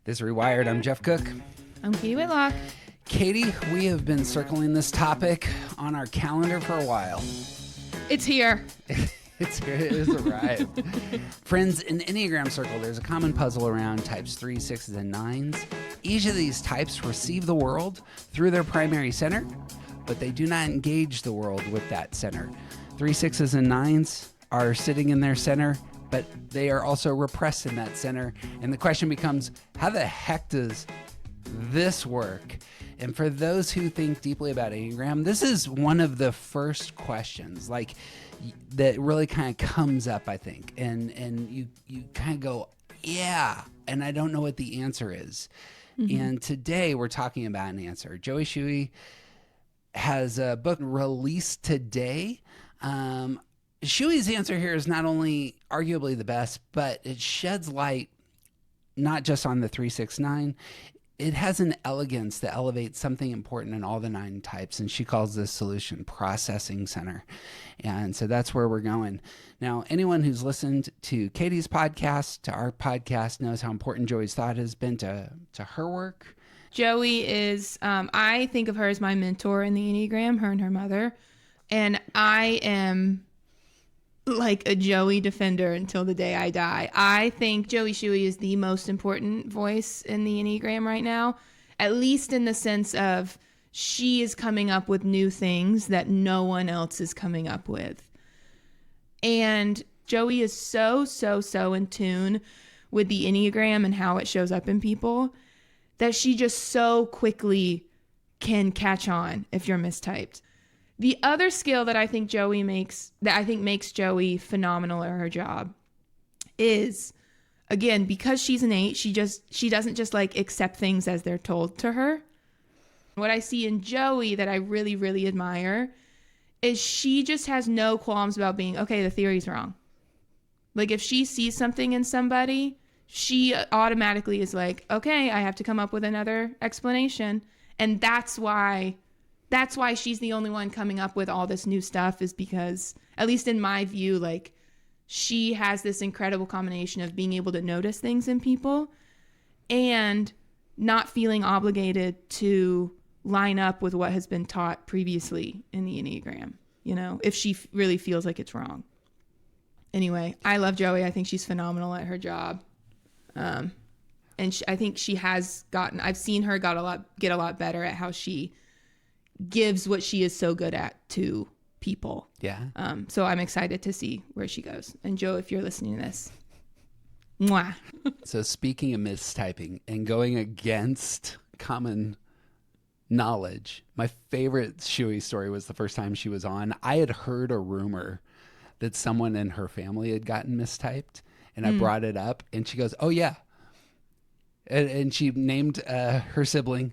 This is Rewired. I'm Jeff Cook. I'm Katie Whitlock. Katie, we have been circling this topic on our calendar for a while. It's here. It's here. It has arrived. Friends, in the Enneagram circle, there's a common puzzle around types 3, 6s, and 9s. Each of these types receive the world through their primary center, but they do not engage the world with that center. 3, 6s, and 9s are sitting in their center, but they are also repressed in that center. And the question becomes, how the heck does this work? And for those who think deeply about Enneagram, this is one of the first questions that really kind of comes up, I think. And you kind of go, yeah, and I don't know what the answer is. Mm-hmm. And today we're talking about an answer. Joey Schewee has a book released today. Shewee's answer here is not only arguably the best, but it sheds light not just on the 3, 6, 9. It has an elegance that elevates something important in all the 9 types, and she calls this solution processing center. And so that's where we're going. Now, anyone who's listened to Katie's podcast, to our podcast, knows how important Joey's thought has been to her work. Joey is, I think of her as my mentor in the Enneagram, her and her mother. And I am like a Joey defender until the day I die. I think Joey Schewee is the most important voice in the Enneagram right now, at least in the sense of she is coming up with new things that no one else is coming up with. And Joey is so in tune with the Enneagram and how it shows up in people that she just so quickly can catch on if you're mistyped. The other skill that I think makes Joey phenomenal at her job is, again, because she's an 8, she doesn't just like accept things as they're told to her. What I see in Joey that I really, really admire is she just has no qualms about being, okay, the theory's wrong. Like if she sees something in somebody, she automatically is like, okay, I have to come up with another explanation. And that's why she's the only one coming up with all this new stuff, is because, at least in my view, like she has this incredible combination of being able to notice things in people and not feeling obligated to line up with what has been taught previously in the Enneagram, if she really feels like it's wrong. Anyway, I love Joey. I think she's phenomenal at her job. And I think she has I've seen her get a lot better at how she gives what she is so good at to people. Yeah. So I'm excited to see where she goes. And Joe, if you're listening to this, mwah. So speaking of mistyping and going against common knowledge, my favorite Schewee story was the first time she was on. I had heard a rumor that someone in her family had gotten mistyped, and I brought it up, and she goes, oh yeah. And she named her sibling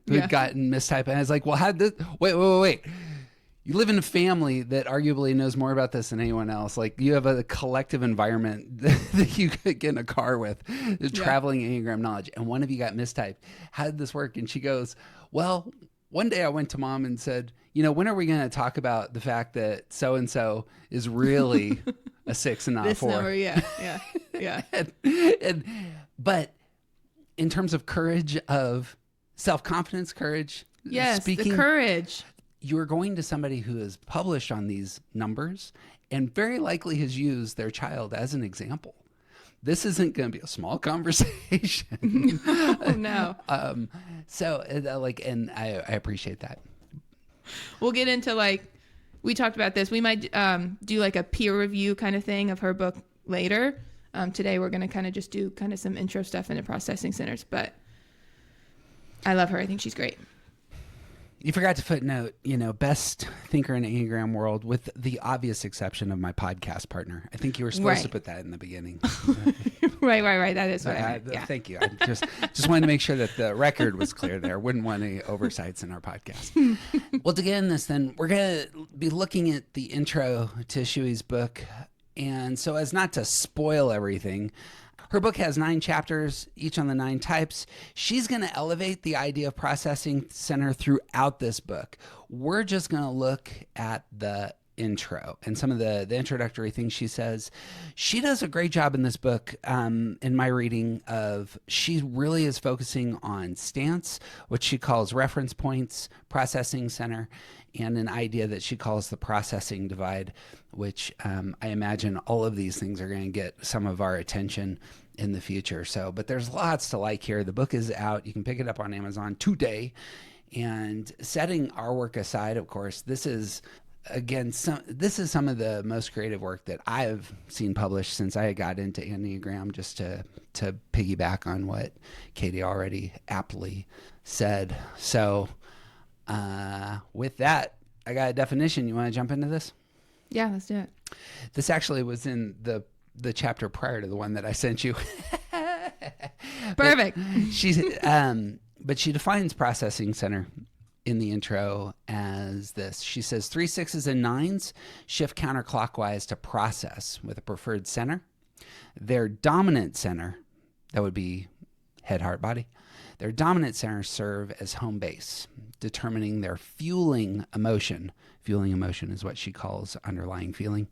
who had gotten mistyped. And I was like, well, wait. You live in a family that arguably knows more about this than anyone else. Like you have a collective environment that you could get in a car with, traveling Enneagram knowledge. And one of you got mistyped. How did this work? And she goes, well, one day I went to mom and said, when are we going to talk about the fact that so-and-so is really a 6 and not a 4? This number, yeah. But in terms of courage, of self-confidence, courage. Yes, speaking, the courage. You're going to somebody who is published on these numbers and very likely has used their child as an example. This isn't going to be a small conversation. No. So and I appreciate that. We'll get into we talked about this. We might do like a peer review kind of thing of her book later. Today we're going to kind of just do kind of some intro stuff into processing centers, but I love her. I think she's great. You forgot to footnote, best thinker in the Enneagram world, with the obvious exception of my podcast partner. I think you were supposed to put that in the beginning. Right. That is what I meant. Yeah. Thank you. I just wanted to make sure that the record was clear there. Wouldn't want any oversights in our podcast. Well, to get in this, then, we're going to be looking at the intro to Shewee's book. And so as not to spoil everything, her book has 9 chapters, each on the 9 types. She's going to elevate the idea of processing center throughout this book. We're just going to look at the intro and some of the introductory things she says. She does a great job in this book, in my reading of, she really is focusing on stance, which she calls reference points, processing center, and an idea that she calls the processing divide, which I imagine all of these things are going to get some of our attention in the future. So, but there's lots to like here. The book is out. You can pick it up on Amazon today. And setting our work aside, of course, this is, again, this is some of the most creative work that I've seen published since I got into Enneagram, just to piggyback on what Katie already aptly said. So with that, I got a definition. You want to jump into this? Yeah, let's do it. This actually was in the chapter prior to the one that I sent you. Perfect. But she defines processing center in the intro as this. She says 3 6s and 9s shift counterclockwise to process with a preferred center. Their dominant center, that would be head, heart, body. Their dominant centers serve as home base, determining their fueling emotion. Fueling emotion is what she calls underlying feeling.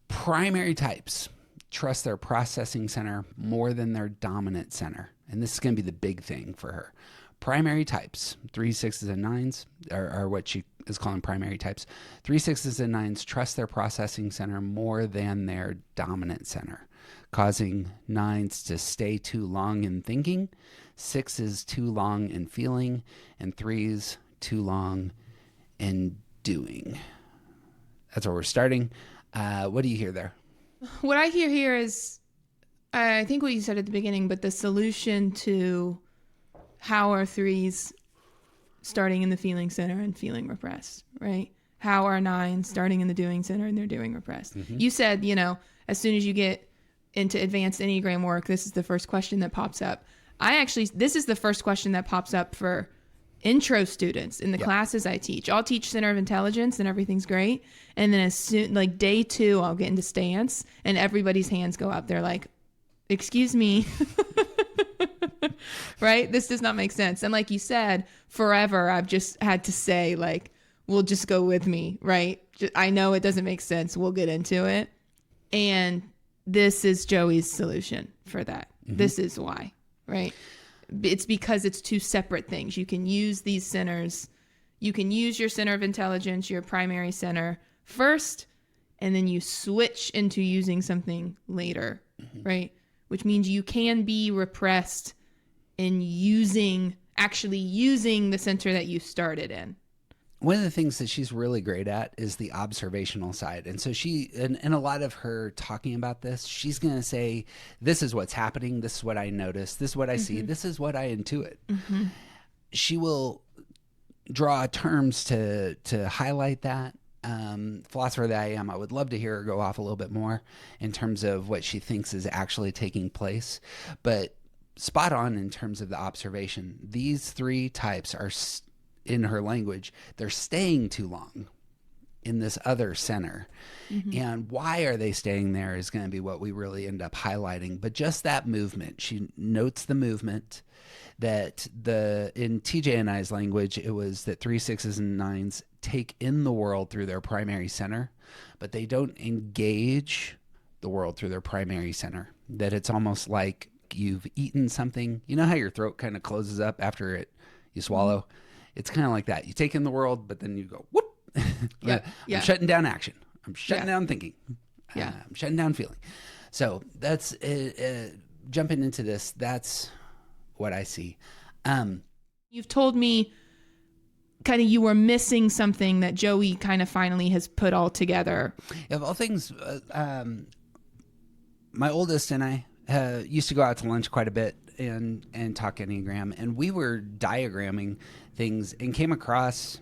Primary types trust their processing center more than their dominant center. And this is going to be the big thing for her. Primary types, 3 6s and 9s, are what she is calling primary types. 3 6s and 9s trust their processing center more than their dominant center, causing 9s to stay too long in thinking, 6s too long in feeling, and 3s too long in doing. That's where we're starting. What do you hear there? What I hear here is, I think what you said at the beginning, but the solution to how are 3s starting in the feeling center and feeling repressed, right? How are 9s starting in the doing center and they're doing repressed? Mm-hmm. You said, as soon as you get into advanced Enneagram work, this is the first question that pops up. This is the first question that pops up for intro students in the classes I teach. I'll teach center of intelligence and everything's great. And then as soon, like day 2, I'll get into stance and everybody's hands go up. They're like, excuse me. Right? This does not make sense. And like you said, forever, I've just had to say, like, well, just go with me, right? I know it doesn't make sense. We'll get into it. And this is Joey's solution for that. Mm-hmm. This is why, right? It's because it's two separate things. You can use these centers. You can use your center of intelligence, your primary center first, and then you switch into using something later, right? Which means you can be repressed in actually using the center that you started in. One of the things that she's really great at is the observational side. And so in a lot of her talking about this, she's going to say, this is what's happening. This is what I notice. This is what I see. This is what I intuit. Mm-hmm. She will draw terms to highlight that. Philosopher that I am, I would love to hear her go off a little bit more in terms of what she thinks is actually taking place. But spot on in terms of the observation. These 3 types are in her language, they're staying too long in this other center. Mm-hmm. And why are they staying there is going to be what we really end up highlighting. But just that movement, she notes the movement that in TJ and I's language, it was that 3 6s and 9s take in the world through their primary center, but they don't engage the world through their primary center. That it's almost like you've eaten something. You know how your throat kind of closes up after you swallow? Mm-hmm. It's kind of like that. You take in the world, but then you go, whoop. I'm shutting down action. I'm shutting down thinking. I'm shutting down feeling. So that's jumping into this. That's what I see. You've told me kind of you were missing something that Joey kind of finally has put all together. Of all things, my oldest and I used to go out to lunch quite a bit and talk Enneagram, and we were diagramming things and came across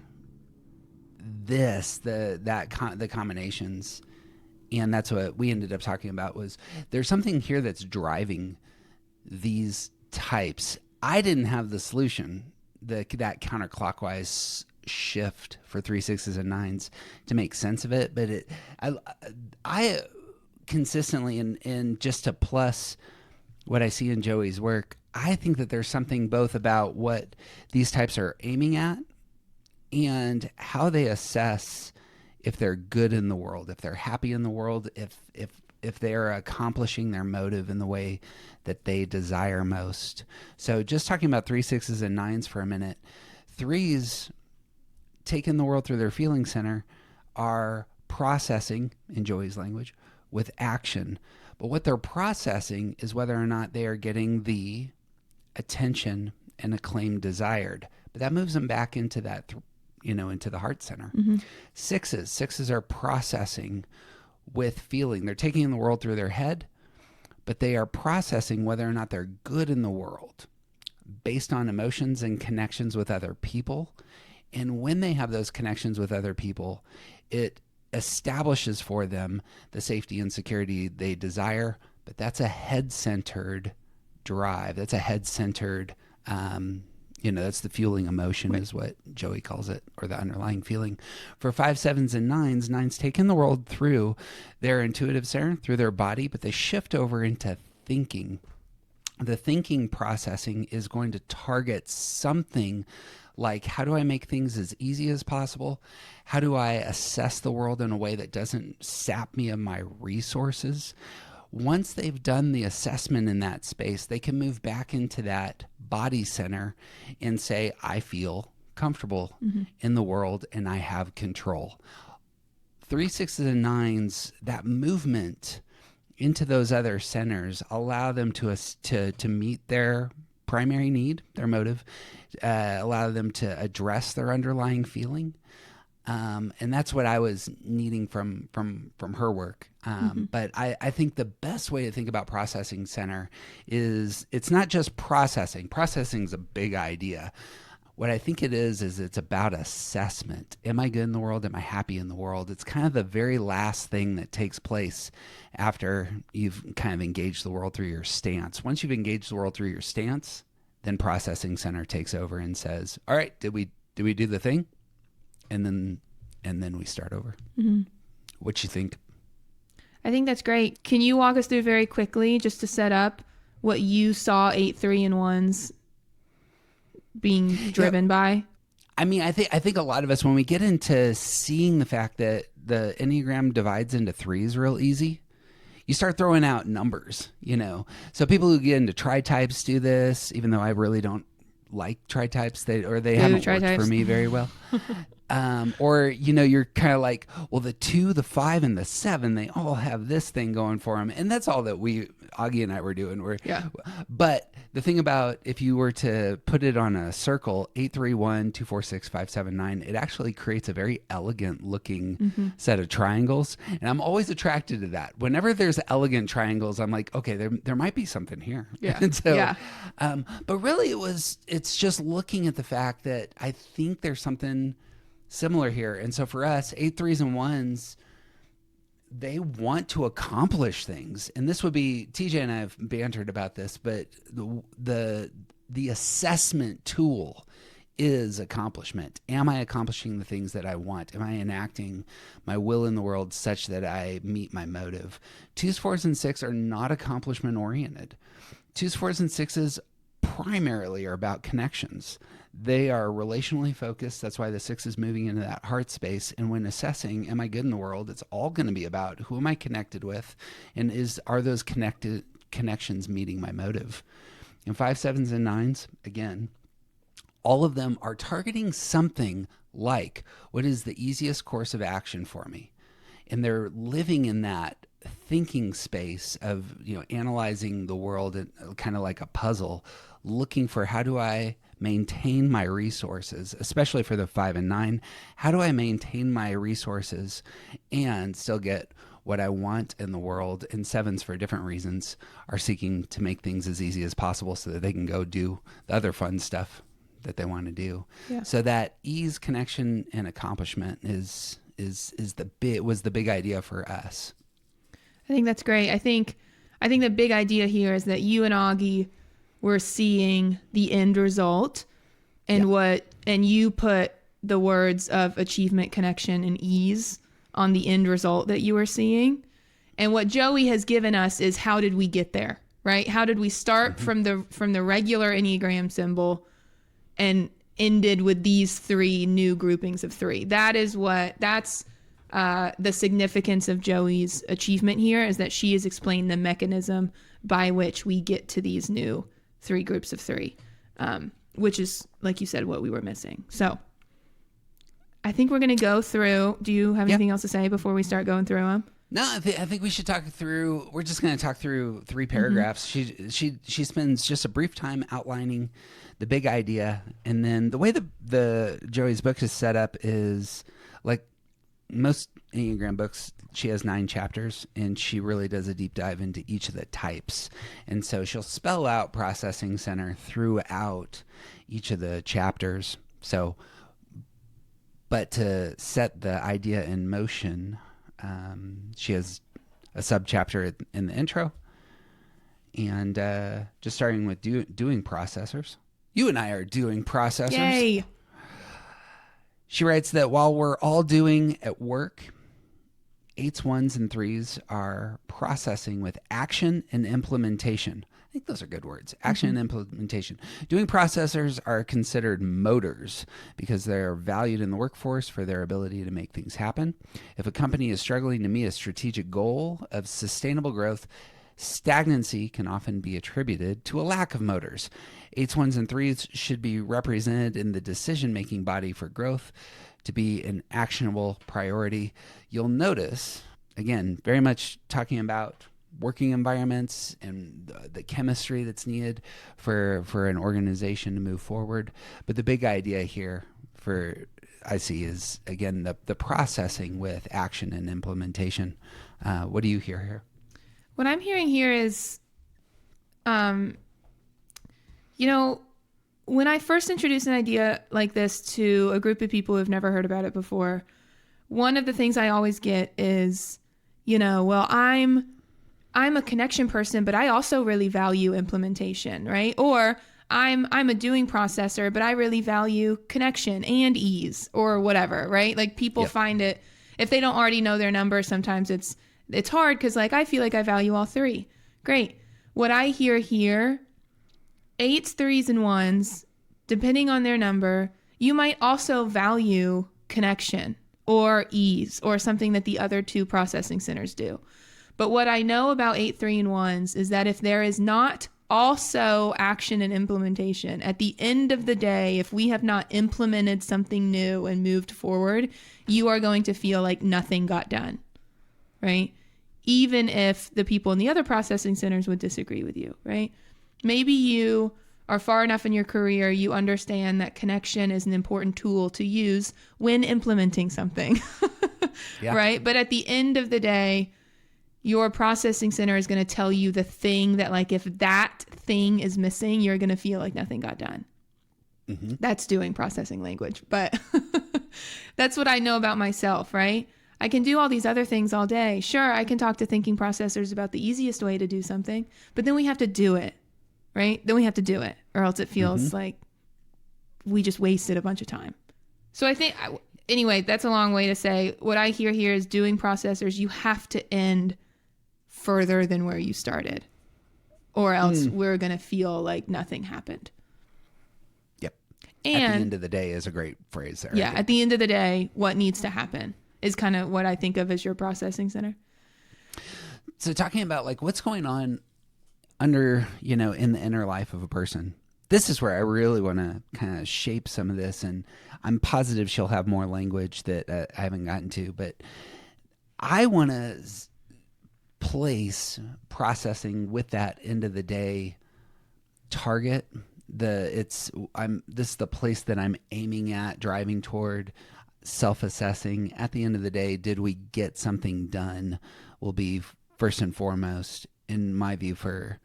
the combinations, and that's what we ended up talking about. Was there's something here that's driving these types. I didn't have the solution, that counterclockwise shift for 3 6s and 9s to make sense of it, but I consistently, and just to plus what I see in Joey's work, I think that there's something both about what these types are aiming at and how they assess if they're good in the world, if they're happy in the world, if they're accomplishing their motive in the way that they desire most. So just talking about 3, 6s, and 9s for a minute. 3s, taking the world through their feeling center, are processing, in Joey's language, with action. But what they're processing is whether or not they are getting the attention and acclaim desired. But that moves them back into that, into the heart center. 6s are processing with feeling. They're taking the world through their head, but they are processing whether or not they're good in the world based on emotions and connections with other people. And when they have those connections with other people, it establishes for them the safety and security they desire. But that's a head-centered drive. That's a head-centered, that's the fueling emotion, right, is what Joey calls it, or the underlying feeling. For 5, 7s, and 9s taking the world through their intuitive center, through their body, but they shift over into thinking. The thinking processing is going to target something like, how do I make things as easy as possible? How do I assess the world in a way that doesn't sap me of my resources? Once they've done the assessment in that space, they can move back into that body center and say, I feel comfortable in the world and I have control. 3, 6s, and 9s, that movement into those other centers allow them to meet their primary need, their motive, allow them to address their underlying feeling. And that's what I was needing from her work. But I think the best way to think about processing center is it's not just processing. Processing is a big idea. What I think it is it's about assessment. Am I good in the world? Am I happy in the world? It's kind of the very last thing that takes place after you've kind of engaged the world through your stance. Once you've engaged the world through your stance, then processing center takes over and says, all right, did we do the thing? And then we start over. What you think? I think that's great. Can you walk us through very quickly, just to set up what you saw 8, 3, and 1s being driven by? I mean, I think a lot of us, when we get into seeing the fact that the Enneagram divides into 3s real easy, you start throwing out numbers, So people who get into tri-types do this, even though I really don't like tri-types. They haven't worked for me very well. Or, you're kind of like, well, the 2, the 5, and the 7, they all have this thing going for them. And that's all that Augie and I were doing. But the thing about, if you were to put it on a circle, 8, 3, 1, 2, 4, 6, 5, 7, 9, it actually creates a very elegant looking set of triangles. And I'm always attracted to that. Whenever there's elegant triangles, I'm like, okay, there might be something here. And so, but really it's just looking at the fact that I think there's something similar here. And so for us, 8, 3s, and 1s, they want to accomplish things. And this would be, TJ and I have bantered about this, but the assessment tool is accomplishment. Am I accomplishing the things that I want? Am I enacting my will in the world such that I meet my motive? 2s, 4s, and 6 are not accomplishment oriented. 2s, 4s, and 6s primarily are about connections. They are relationally focused. That's why the 6 is moving into that heart space. And when assessing, am I good in the world? It's all going to be about, who am I connected with? And are those connections meeting my motive? And 5, 7s, and 9s, again, all of them are targeting something like, what is the easiest course of action for me? And they're living in that thinking space of, analyzing the world kind of like a puzzle, looking for, how do I maintain my resources, especially for the 5 and 9. How do I maintain my resources and still get what I want in the world? And 7s, for different reasons, are seeking to make things as easy as possible so that they can go do the other fun stuff that they want to do. So that ease, connection, and accomplishment was the big idea for us. I think that's great. I think the big idea here is that you and Augie were seeing the end result, and and you put the words of achievement, connection, and ease on the end result that you were seeing. And what Joey has given us is, how did we get there, right? How did we start from the regular Enneagram symbol and ended with these 3 new groupings of 3? That's the significance of Joey's achievement here is that she has explained the mechanism by which we get to these new 3 groups of 3, which is, like you said, what we were missing. So I think we're going to go through. Do you have anything else to say before we start going through them? No, I think we should talk through. We're just going to talk through 3 paragraphs. She spends just a brief time outlining the big idea, and then the way the Joey's book is set up is like most Enneagram books. She has 9 chapters, and she really does a deep dive into each of the types, and so she'll spell out processing center throughout each of the chapters. So, but to set the idea in motion. She has a subchapter in the intro, and just starting with doing processors. You and I are doing processors. Yay! She writes that while we're all doing at work, 8s, 1s, and 3s are processing with action and implementation. I think those are good words. Action and implementation. Doing processors are considered motors because they are valued in the workforce for their ability to make things happen. If a company is struggling to meet a strategic goal of sustainable growth, stagnancy can often be attributed to a lack of motors. 8s, 1s, and 3s should be represented in the decision-making body for growth to be an actionable priority. You'll notice, again, very much talking about working environments and the chemistry that's needed for an organization to move forward. But the big idea here I see is, again, the processing with action and implementation. What do you hear here? What I'm hearing here is, when I first introduce an idea like this to a group of people who've never heard about it before, one of the things I always get is, well, I'm a connection person, but I also really value implementation, right? Or I'm a doing processor, but I really value connection and ease or whatever, right? Like people find it, if they don't already know their number, sometimes it's hard because like I feel like I value all 3. Great. What I hear here, 8s, 3s, and 1s, depending on their number, you might also value connection or ease or something that the other 2 processing centers do. But what I know about 8, 3, and 1s is that if there is not also action and implementation, at the end of the day, if we have not implemented something new and moved forward, you are going to feel like nothing got done, right? Even if the people in the other processing centers would disagree with you, right? Maybe you are far enough in your career, you understand that connection is an important tool to use when implementing something, right? But at the end of the day, your processing center is going to tell you the thing that, like, if that thing is missing, you're going to feel like nothing got done. That's doing processing language, but that's what I know about myself, right? I can do all these other things all day. Sure, I can talk to thinking processors about the easiest way to do something, but then we have to do it, right? Then we have to do it, or else it feels like we just wasted a bunch of time. So I think, anyway, that's a long way to say what I hear here is doing processors, you have to end further than where you started, or else we're going to feel like nothing happened. And at the end of the day is a great phrase there. Yeah, at the end of the day, what needs to happen is kind of what I think of as your processing center. So talking about like what's going on under, in the inner life of a person. This is where I really want to kind of shape some of this, and I'm positive she'll have more language that I haven't gotten to, but I want to place processing with that end of the day target. This is the place that I'm aiming at, driving toward, self-assessing. At the end of the day, did we get something done? Will be first and foremost, in my view, for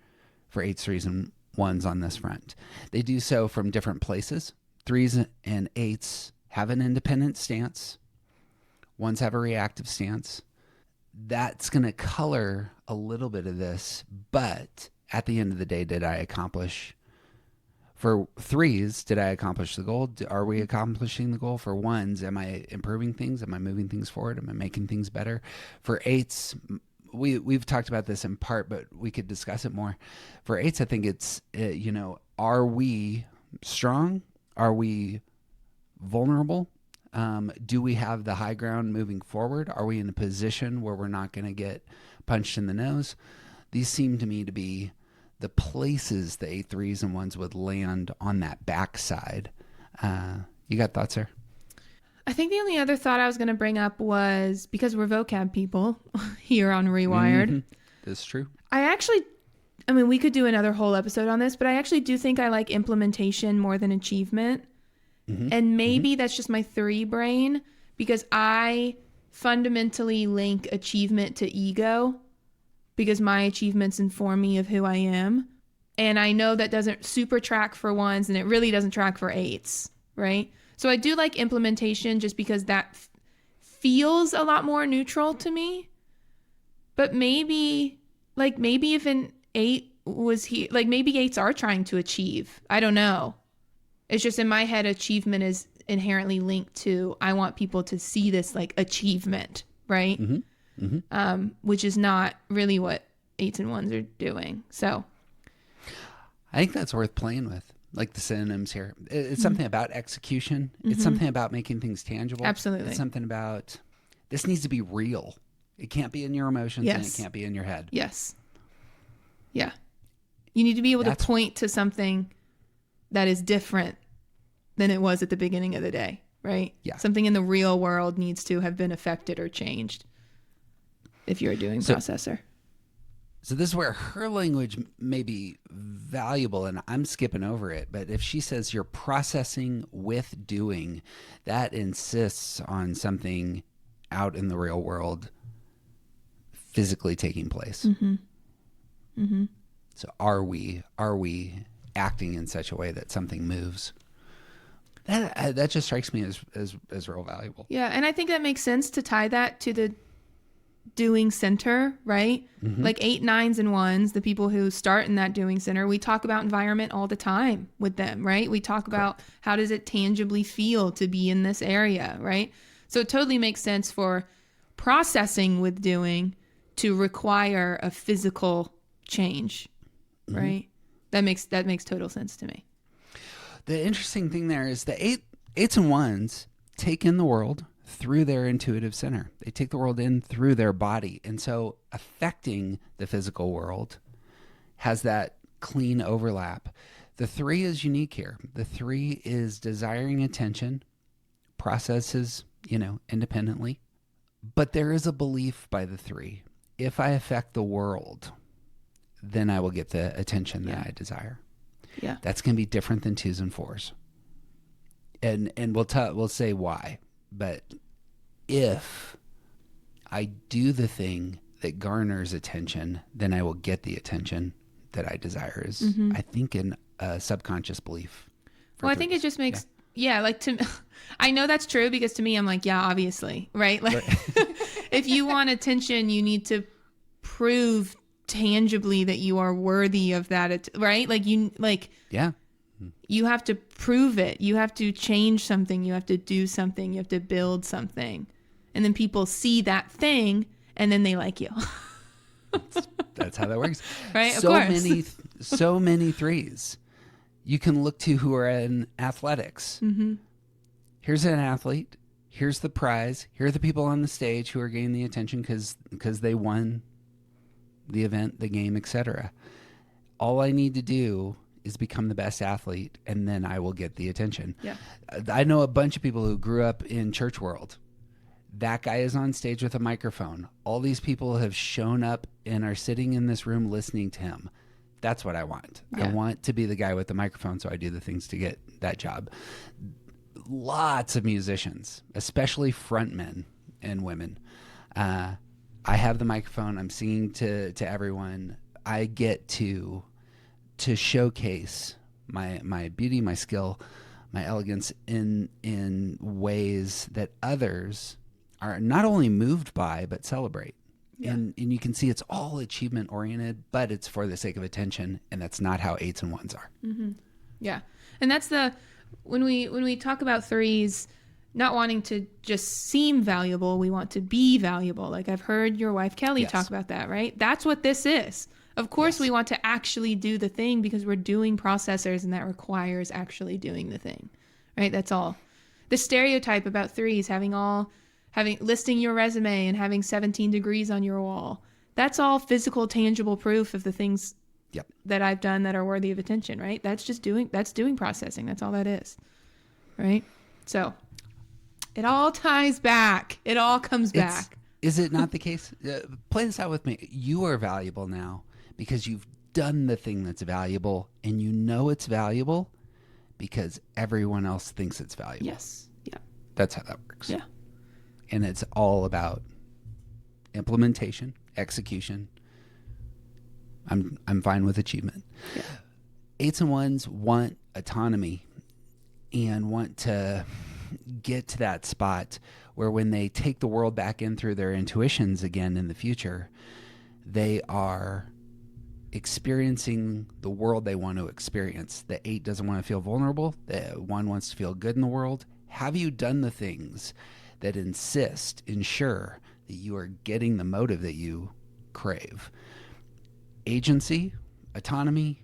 8s, 3s, and 1s on this front. They do so from different places. 3s and 8s have an independent stance. 1s have a reactive stance. That's going to color a little bit of this, but at the end of the day, did I accomplish? For 3s, did I accomplish the goal? Are we accomplishing the goal? For 1s, am I improving things? Am I moving things forward? Am I making things better? For 8s, we've talked about this in part, but we could discuss it more. For 8s, I think it's, are we strong? Are we vulnerable? Do we have the high ground moving forward? Are we in a position where we're not going to get punched in the nose? These seem to me to be the places the 8 3s and 1s would land on that backside. You got thoughts there? I think the only other thought I was going to bring up was, because we're vocab people here on Rewired. Mm-hmm. That's true. We could do another whole episode on this, but I actually do think I like implementation more than achievement. Mm-hmm. And maybe that's just my 3 brain, because I fundamentally link achievement to ego, because my achievements inform me of who I am. And I know that doesn't super track for 1s, and it really doesn't track for 8s, right? So I do like implementation just because that feels a lot more neutral to me. But maybe if an 8 was here, like maybe 8s are trying to achieve. I don't know. It's just in my head, achievement is inherently linked to, I want people to see this like achievement, right? Mm-hmm. Mm-hmm. Which is not really what 8s and 1s are doing. So I think that's worth playing with. Like the synonyms here. It's something about execution. Mm-hmm. It's something about making things tangible. Absolutely. It's something about, this needs to be real. It can't be in your emotions, and it can't be in your head. Yes. Yeah. You need to be able to point to something that is different than it was at the beginning of the day, right? Yeah. Something in the real world needs to have been affected or changed if you're a doing processor. So this is where her language may be valuable, and I'm skipping over it. But if she says you're processing with doing, that insists on something out in the real world physically taking place. Mm-hmm. Mm-hmm. So are we acting in such a way that something moves? That just strikes me as real valuable. Yeah, and I think that makes sense to tie that to the doing center, right? Mm-hmm. Like 8, 9s, and 1s, the people who start in that doing center, we talk about environment all the time with them, right? We talk about how does it tangibly feel to be in this area, right? So it totally makes sense for processing with doing to require a physical change, mm-hmm. right? That makes total sense to me. The interesting thing there is the 8s and 1s take in the world through their intuitive center. They take the world in through their body. And so affecting the physical world has that clean overlap. The 3 is unique here. The 3 is desiring attention, processes, independently. But there is a belief by the 3. If I affect the world, then I will get the attention that I desire. Yeah. That's going to be different than 2s and 4s. And we'll say why. But if I do the thing that garners attention, then I will get the attention that I desire is, mm-hmm. I think, in a subconscious belief. Well, I think it just makes, I know that's true, because to me, I'm like, yeah, obviously, right? Like, if you want attention, you need to prove tangibly that you are worthy of that, right? You have to prove it. You have to change something. You have to do something. You have to build something. And then people see that thing, and then they like you. That's how that works. Right? Of course. So many 3s you can look to who are in athletics. Mm-hmm. Here's an athlete. Here's the prize. Here are the people on the stage who are getting the attention because they won the event, the game, etc. All I need to do is become the best athlete, and then I will get the attention. Yeah. I know a bunch of people who grew up in church world. That guy is on stage with a microphone. All these people have shown up and are sitting in this room listening to him. That's what I want. Yeah. I want to be the guy with the microphone, so I do the things to get that job. Lots of musicians, especially frontmen and women. I have the microphone. I'm singing to everyone. I get to showcase my beauty, my skill, my elegance in ways that others are not only moved by, but celebrate. Yeah. And you can see it's all achievement oriented, but it's for the sake of attention. And that's not how 8s and 1s are. Mm-hmm. Yeah. And that's when we talk about 3s, not wanting to just seem valuable, we want to be valuable. Like I've heard your wife, Kelly, talk about that, right? That's what this is. Of course, we want to actually do the thing because we're doing processors, and that requires actually doing the thing, right? That's all The stereotype about threes having listing your resume and having 17 degrees on your wall. That's all physical, tangible proof of the things that I've done that are worthy of attention, right? That's doing processing. That's all that is, right? So it all ties back. It all comes back. Is it not the case? Play this out with me. You are valuable now because you've done the thing that's valuable, and you know it's valuable because everyone else thinks it's valuable. Yes. Yeah. That's how that works. Yeah. And it's all about implementation, execution. I'm fine with achievement. Yeah. 8s and 1s want autonomy and want to get to that spot where when they take the world back in through their intuitions again in the future, they are experiencing the world they want to experience. The 8 doesn't want to feel vulnerable. The 1 wants to feel good in the world. Have you done the things that ensure that you are getting the motive that you crave? Agency, autonomy.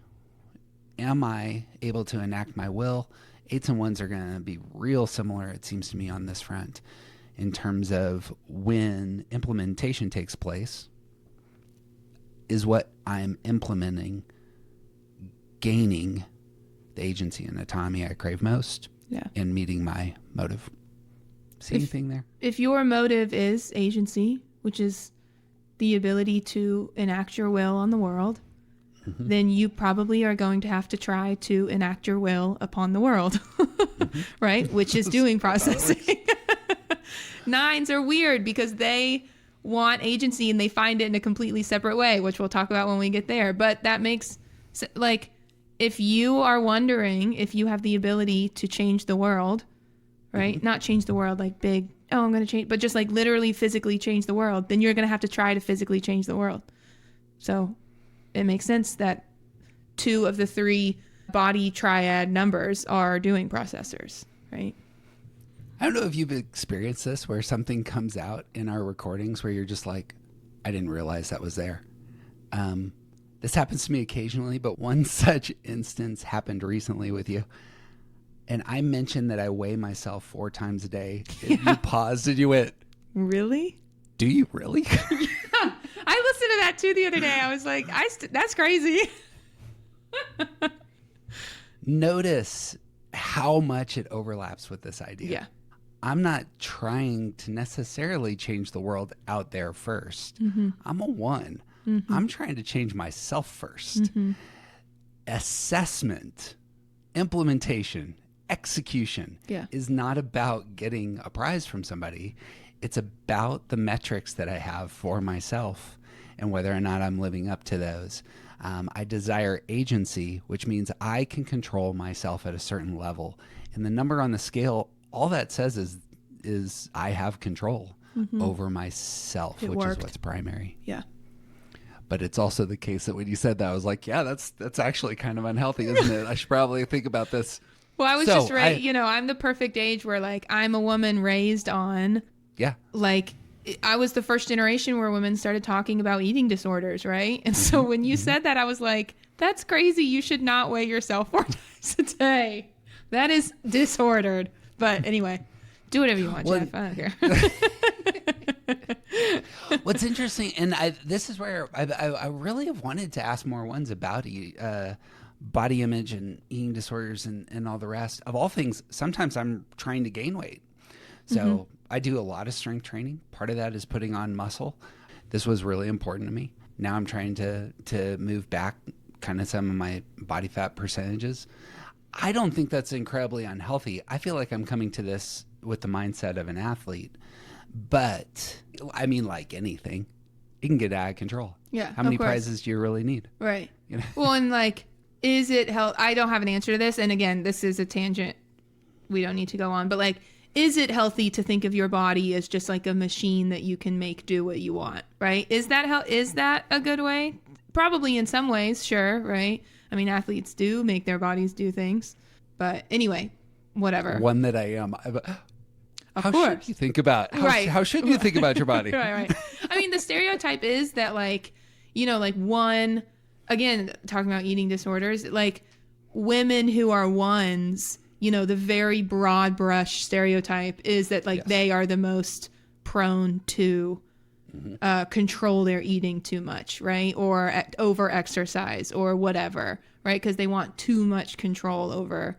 Am I able to enact my will? 8s and 1s are going to be real similar, it seems to me, on this front in terms of when implementation takes place. Is what I'm implementing gaining the agency and autonomy I crave most in meeting my motive? See anything there? If your motive is agency, which is the ability to enact your will on the world, then you probably are going to have to try to enact your will upon the world, right? Which is doing processing. 9s are weird because they want agency and they find it in a completely separate way, which we'll talk about when we get there. But that makes, like, if you are wondering if you have the ability to change the world, right? Not change the world like big, oh, I'm going to change, but just like literally physically change the world, then you're going to have to try to physically change the world. So it makes sense that 2 of the 3 body triad numbers are doing processors, right? I don't know if you've experienced this where something comes out in our recordings where you're just like, I didn't realize that was there. This happens to me occasionally, but one such instance happened recently with you. And I mentioned that I weigh myself 4 times a day. And you paused and you went, really? Do you really? Yeah. I listened to that too the other day. I was like, that's crazy. Notice how much it overlaps with this idea. Yeah. I'm not trying to necessarily change the world out there first. I'm a 1. I'm trying to change myself first. Assessment, implementation, execution is not about getting a prize from somebody. It's about the metrics that I have for myself and whether or not I'm living up to those. I desire agency, which means I can control myself at a certain level. And the number on the scale, all that says is I have control over myself, which is what's primary. Yeah. But it's also the case that when you said that, I was like, yeah, that's actually kind of unhealthy, isn't it? I should probably think about this. Well, I was just right. I'm the perfect age where, like, I'm a woman raised on, like, I was the first generation where women started talking about eating disorders, right? And so when you said that, I was like, that's crazy. You should not weigh yourself 4 times a day. That is disordered. But anyway, do whatever you want, Jeff. I don't care. What's interesting, and this is where I really have wanted to ask more ones about body image and eating disorders and all the rest. Of all things, sometimes I'm trying to gain weight. So I do a lot of strength training. Part of that is putting on muscle. This was really important to me. Now I'm trying to move back kind of some of my body fat percentages. I don't think that's incredibly unhealthy. I feel like I'm coming to this with the mindset of an athlete. But, I mean, like anything, it can get out of control. Yeah, how many prizes do you really need? Right. You know? Well, and like, is it health? I don't have an answer to this. And again, this is a tangent we don't need to go on. But like, is it healthy to think of your body as just like a machine that you can make do what you want? Right. Is that a good way? Probably in some ways. Sure. Right. I mean, athletes do make their bodies do things. But anyway, whatever. One that I am. How should you think about how should you think about your body? Right. I mean, the stereotype is that, like, like one, again, talking about eating disorders, like women who are 1s the very broad brush stereotype is that like they are the most prone to control their eating too much, right? Or over exercise or whatever, right? Because they want too much control over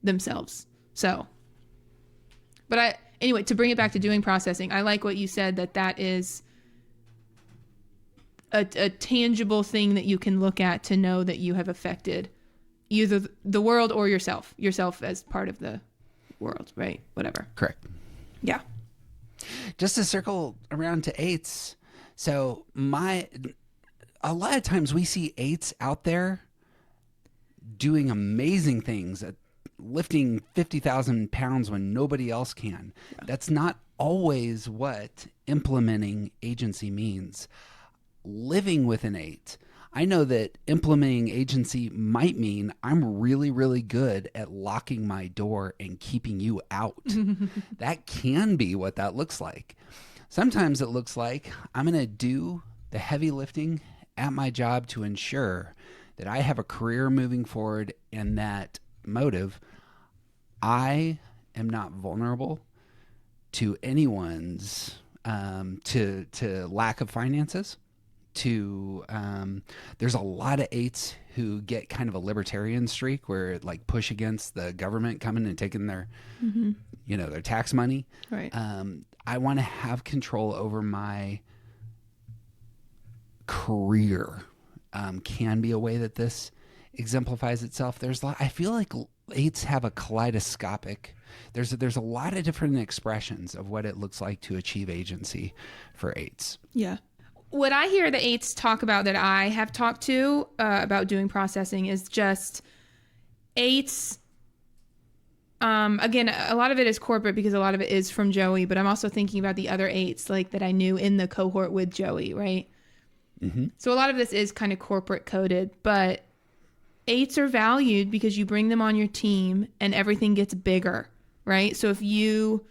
themselves. So, but anyway, to bring it back to doing processing, I like what you said, that is a tangible thing that you can look at to know that you have affected either the world or yourself as part of the world, right? Whatever. Correct. Yeah. Just to circle around to 8s. So a lot of times we see 8s out there doing amazing things, lifting 50,000 pounds when nobody else can. Yeah. That's not always what implementing agency means. Living with an 8, I know that implementing agency might mean I'm really, really good at locking my door and keeping you out. That can be what that looks like. Sometimes it looks like I'm going to do the heavy lifting at my job to ensure that I have a career moving forward, and that motive, I am not vulnerable to anyone's to lack of finances. There's a lot of 8s who get kind of a libertarian streak where like push against the government coming and taking their their tax money. Right. I want to have control over my career. Can be a way that this exemplifies itself. I feel like 8s have a kaleidoscopic. There's a lot of different expressions of what it looks like to achieve agency for 8s. Yeah. What I hear the 8s talk about that I have talked to about doing processing is just 8s. Again, a lot of it is corporate because a lot of it is from Joey, but I'm also thinking about the other 8s like that I knew in the cohort with Joey, right? Mm-hmm. So a lot of this is kind of corporate coded, but 8s are valued because you bring them on your team and everything gets bigger, right? So if you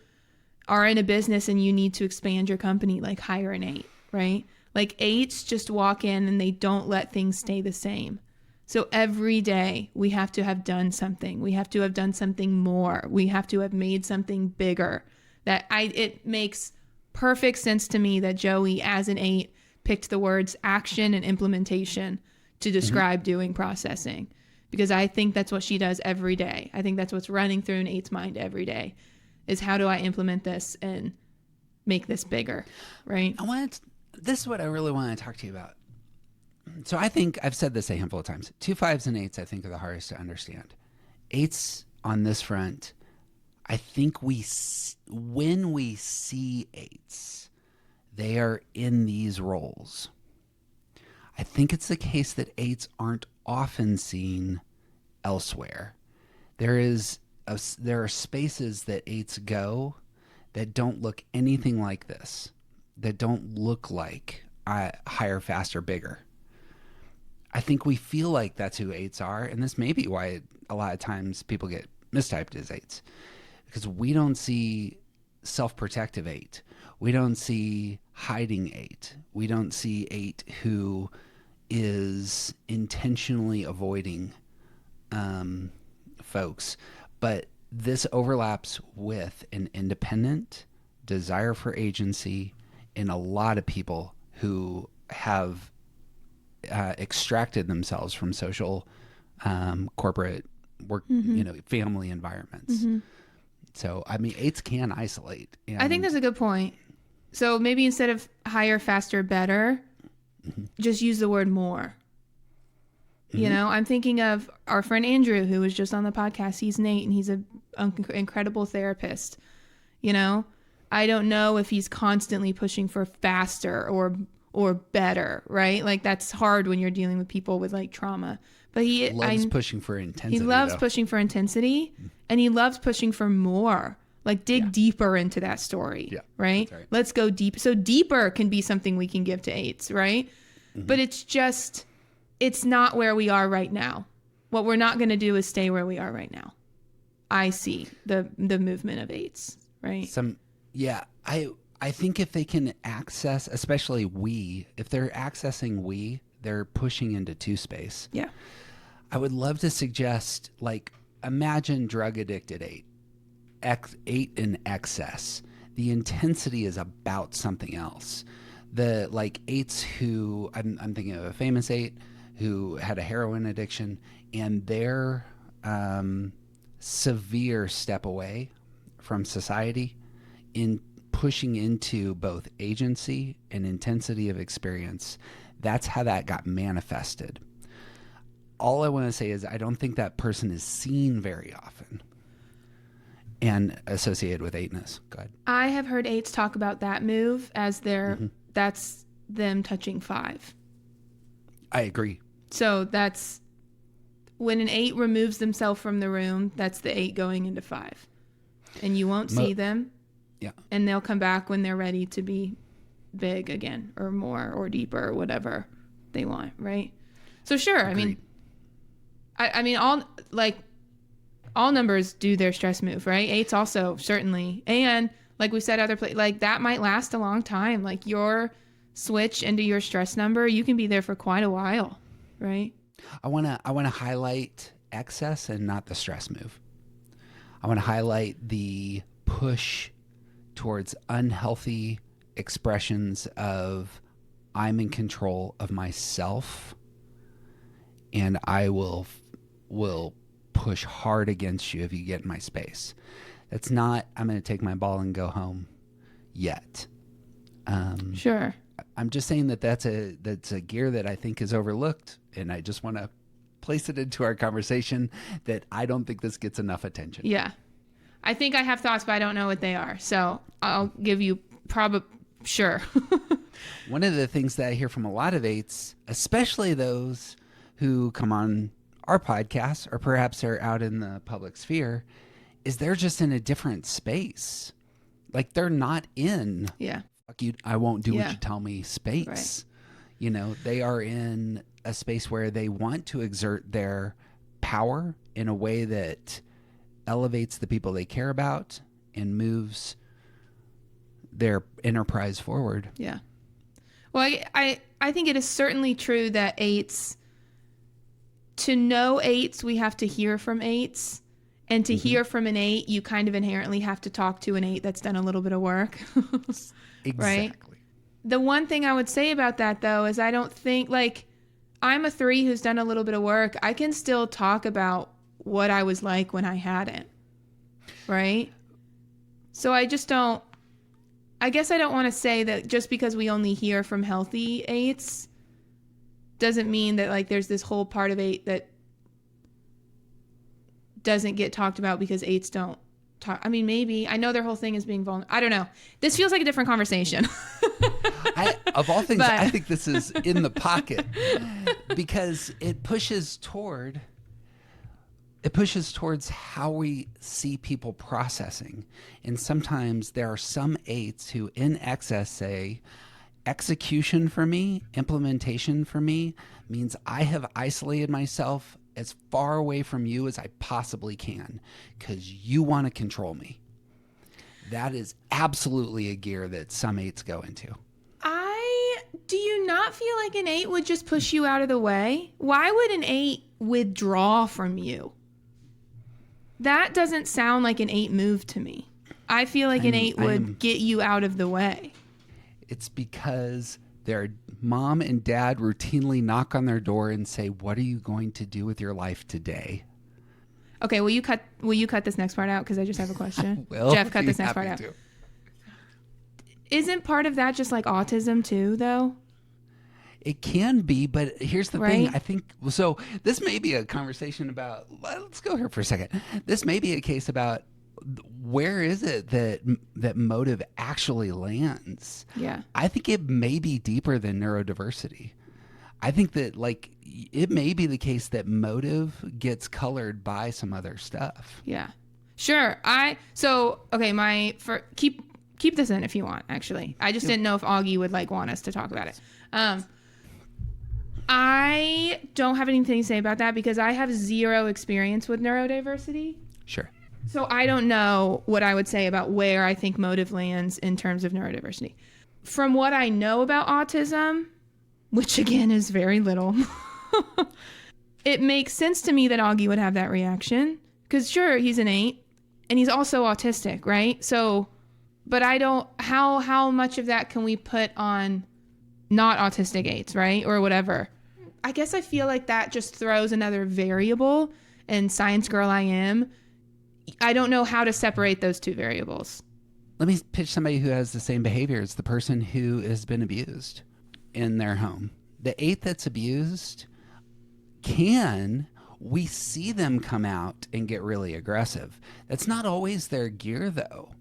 are in a business and you need to expand your company, like hire an 8, right? Like 8s just walk in and they don't let things stay the same. So every day we have to have done something. We have to have done something more. We have to have made something bigger. It makes perfect sense to me that Joey as an 8 picked the words action and implementation to describe doing processing, because I think that's what she does every day. I think that's what's running through an 8's mind every day is how do I implement this and make this bigger, right? This is what I really want to talk to you about. So I think I've said this a handful of times. 2 5s and 8s, I think, are the hardest to understand. 8s on this front, I think when we see 8s, they are in these roles. I think it's the case that 8s aren't often seen elsewhere. There are spaces that 8s go that don't look anything like this, that don't look like higher, faster, bigger. I think we feel like that's who 8s are, and this may be why a lot of times people get mistyped as 8s, because we don't see self-protective 8. We don't see hiding 8. We don't see 8 who is intentionally avoiding folks. But this overlaps with an independent desire for agency in a lot of people who have extracted themselves from social, corporate work, family environments. Mm-hmm. So, I mean, 8s can isolate. I think that's a good point. So maybe instead of higher, faster, better, just use the word more. Mm-hmm. I'm thinking of our friend Andrew, who was just on the podcast. He's an 8 and he's an incredible therapist. I don't know if he's constantly pushing for faster or better, right? Like that's hard when you're dealing with people with like trauma. But he loves pushing for intensity. He loves pushing for intensity, and he loves pushing for more. Like dig deeper into that story, right? Let's go deep. So deeper can be something we can give to 8s, right? Mm-hmm. But it's not where we are right now. What we're not going to do is stay where we are right now. I see the movement of 8s, right? I think if they can access, especially if they're accessing they're pushing into 2 space. Yeah. I would love to suggest, like, imagine drug addicted eight in excess. The intensity is about something else. The like eights who I'm thinking of a famous eight who had a heroin addiction, and their severe step away from society in pushing into both agency and intensity of experience. That's how that got manifested. All I want to say is I don't think that person is seen very often and associated with eightness. Go ahead. I have heard eights talk about that move as that's them touching 5. I agree. So that's when an 8 removes themselves from the room, that's the 8 going into 5. And you won't see them. Yeah. And they'll come back when they're ready to be big again or more or deeper or whatever they want, right? So sure, Agreed. I mean all numbers do their stress move, right? 8s also certainly. And like we said like that might last a long time. Like your switch into your stress number, you can be there for quite a while, right? I want to highlight excess and not the stress move. I want to highlight the push towards unhealthy expressions of I'm in control of myself and I will push hard against you if you get in my space. That's not I'm going to take my ball and go home yet. Sure. I'm just saying that's a gear that I think is overlooked, and I just want to place it into our conversation that I don't think this gets enough attention. Yeah. I think I have thoughts, but I don't know what they are. So I'll give you sure. One of the things that I hear from a lot of eights, especially those who come on our podcast or perhaps they're out in the public sphere, is they're just in a different space. Like they're not in, fuck you, I won't do what you tell me space. Right. You know, they are in a space where they want to exert their power in a way that elevates the people they care about and moves their enterprise forward. Yeah. Well, I think it is certainly true that to know eights, we have to hear from eights. And to hear from an 8, you kind of inherently have to talk to an 8 that's done a little bit of work. Exactly. Right? The one thing I would say about that, though, is I don't think, like, I'm a 3 who's done a little bit of work. I can still talk about what I was like when I hadn't. Right? So I guess I don't want to say that just because we only hear from healthy 8s doesn't mean that, like, there's this whole part of 8 that doesn't get talked about because 8s don't talk. I mean, maybe. I know their whole thing is being vulnerable. I don't know. This feels like a different conversation. Of all things, I think this is in the pocket because it pushes towards how we see people processing. And sometimes there are some 8s who in excess say, execution for me, implementation for me means I have isolated myself as far away from you as I possibly can because you want to control me. That is absolutely a gear that some 8s go into. Do you not feel like an 8 would just push you out of the way? Why would an 8 withdraw from you? That doesn't sound like an 8 move to me. I feel like an 8 would get you out of the way. It's because their mom and dad routinely knock on their door and say, "What are you going to do with your life today?" Okay, will you cut this next part out? Because I just have a question. Jeff, cut this next part out. Isn't part of that just like autism too, though? It can be, but here's the thing. I think, so this may be a conversation about, let's go here for a second. This may be a case about where is it that motive actually lands? Yeah. I think it may be deeper than neurodiversity. I think that like it may be the case that motive gets colored by some other stuff. Yeah. Sure. Keep this in if you want, actually. I just didn't know if Augie would like want us to talk about it. I don't have anything to say about that because I have zero experience with neurodiversity. Sure. So I don't know what I would say about where I think motive lands in terms of neurodiversity. From what I know about autism, which again is very little, it makes sense to me that Augie would have that reaction Because sure, he's an 8 and he's also autistic, right? So, but I don't, how much of that can we put on not autistic 8s, right? Or whatever. I guess I feel like that just throws another variable, and science girl I am. I don't know how to separate those two variables. Let me pitch somebody who has the same behavior as the person who has been abused in their home. The 8 that's abused we see them come out and get really aggressive. That's not always their gear, though.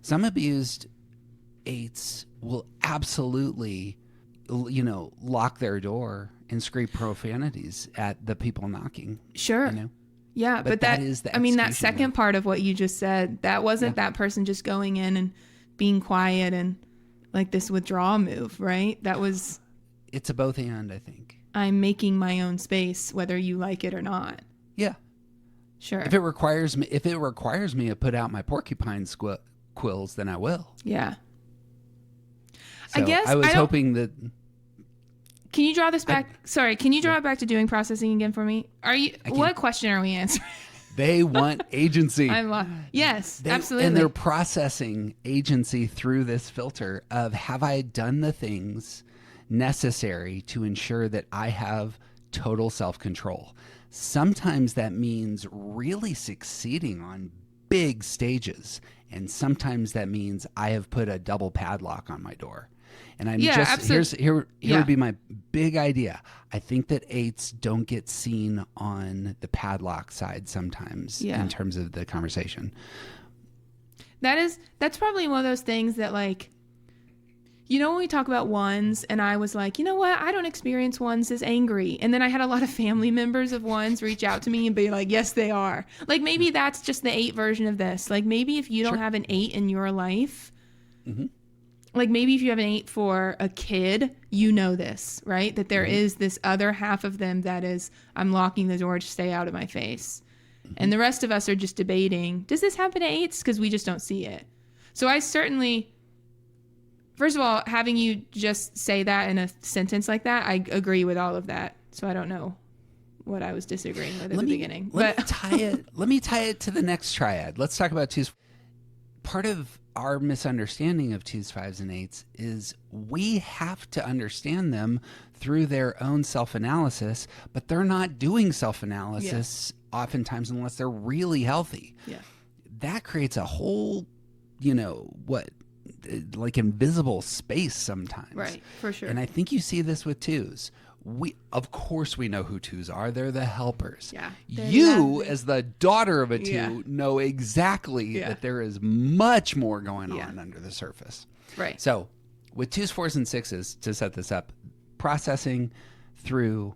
Some abused 8s will absolutely, lock their door and scream profanities at the people knocking. Sure. Yeah, but that is the that second part of what you just said, that wasn't that person just going in and being quiet and like this withdrawal move, right? It's a both and, I think. I'm making my own space, whether you like it or not. Yeah. Sure. If it requires me to put out my porcupine quills, then I will. Yeah. So I was hoping that. Can you draw this back? Can you draw it back to doing processing again for me? What question are we answering? They want agency. Yes, absolutely. And they're processing agency through this filter of, have I done the things necessary to ensure that I have total self-control? Sometimes that means really succeeding on big stages. And sometimes that means I have put a double padlock on my door. And I'm here would be my big idea. I think that 8s don't get seen on the padlock side sometimes in terms of the conversation. That's probably one of those things that, like, when we talk about 1s, and I was like, you know what? I don't experience 1s as angry. And then I had a lot of family members of 1s reach out to me and be like, yes, they are. Like, maybe that's just the 8 version of this. Like, maybe if you don't have an 8 in your life, like maybe if you have an 8 for a kid, this, right? That there is this other half of them that is, I'm locking the door to stay out of my face. And the rest of us are just debating, does this happen to 8s? Because we just don't see it. So I certainly, first of all, having you just say that in a sentence like that, I agree with all of that. So I don't know what I was disagreeing with at the beginning. Let me tie it to the next triad. Let's talk about 2s. Part of our misunderstanding of 2s, 5s, and 8s is we have to understand them through their own self-analysis, but they're not doing self-analysis oftentimes unless they're really healthy. Yeah. That creates a whole, like invisible space sometimes. Right, for sure. And I think you see this with 2s. Of course we know who 2s are. They're the helpers. Yeah. You, as the daughter of a 2, know exactly that there is much more going on under the surface. Right. So with 2s, 4s, and 6s, to set this up, processing through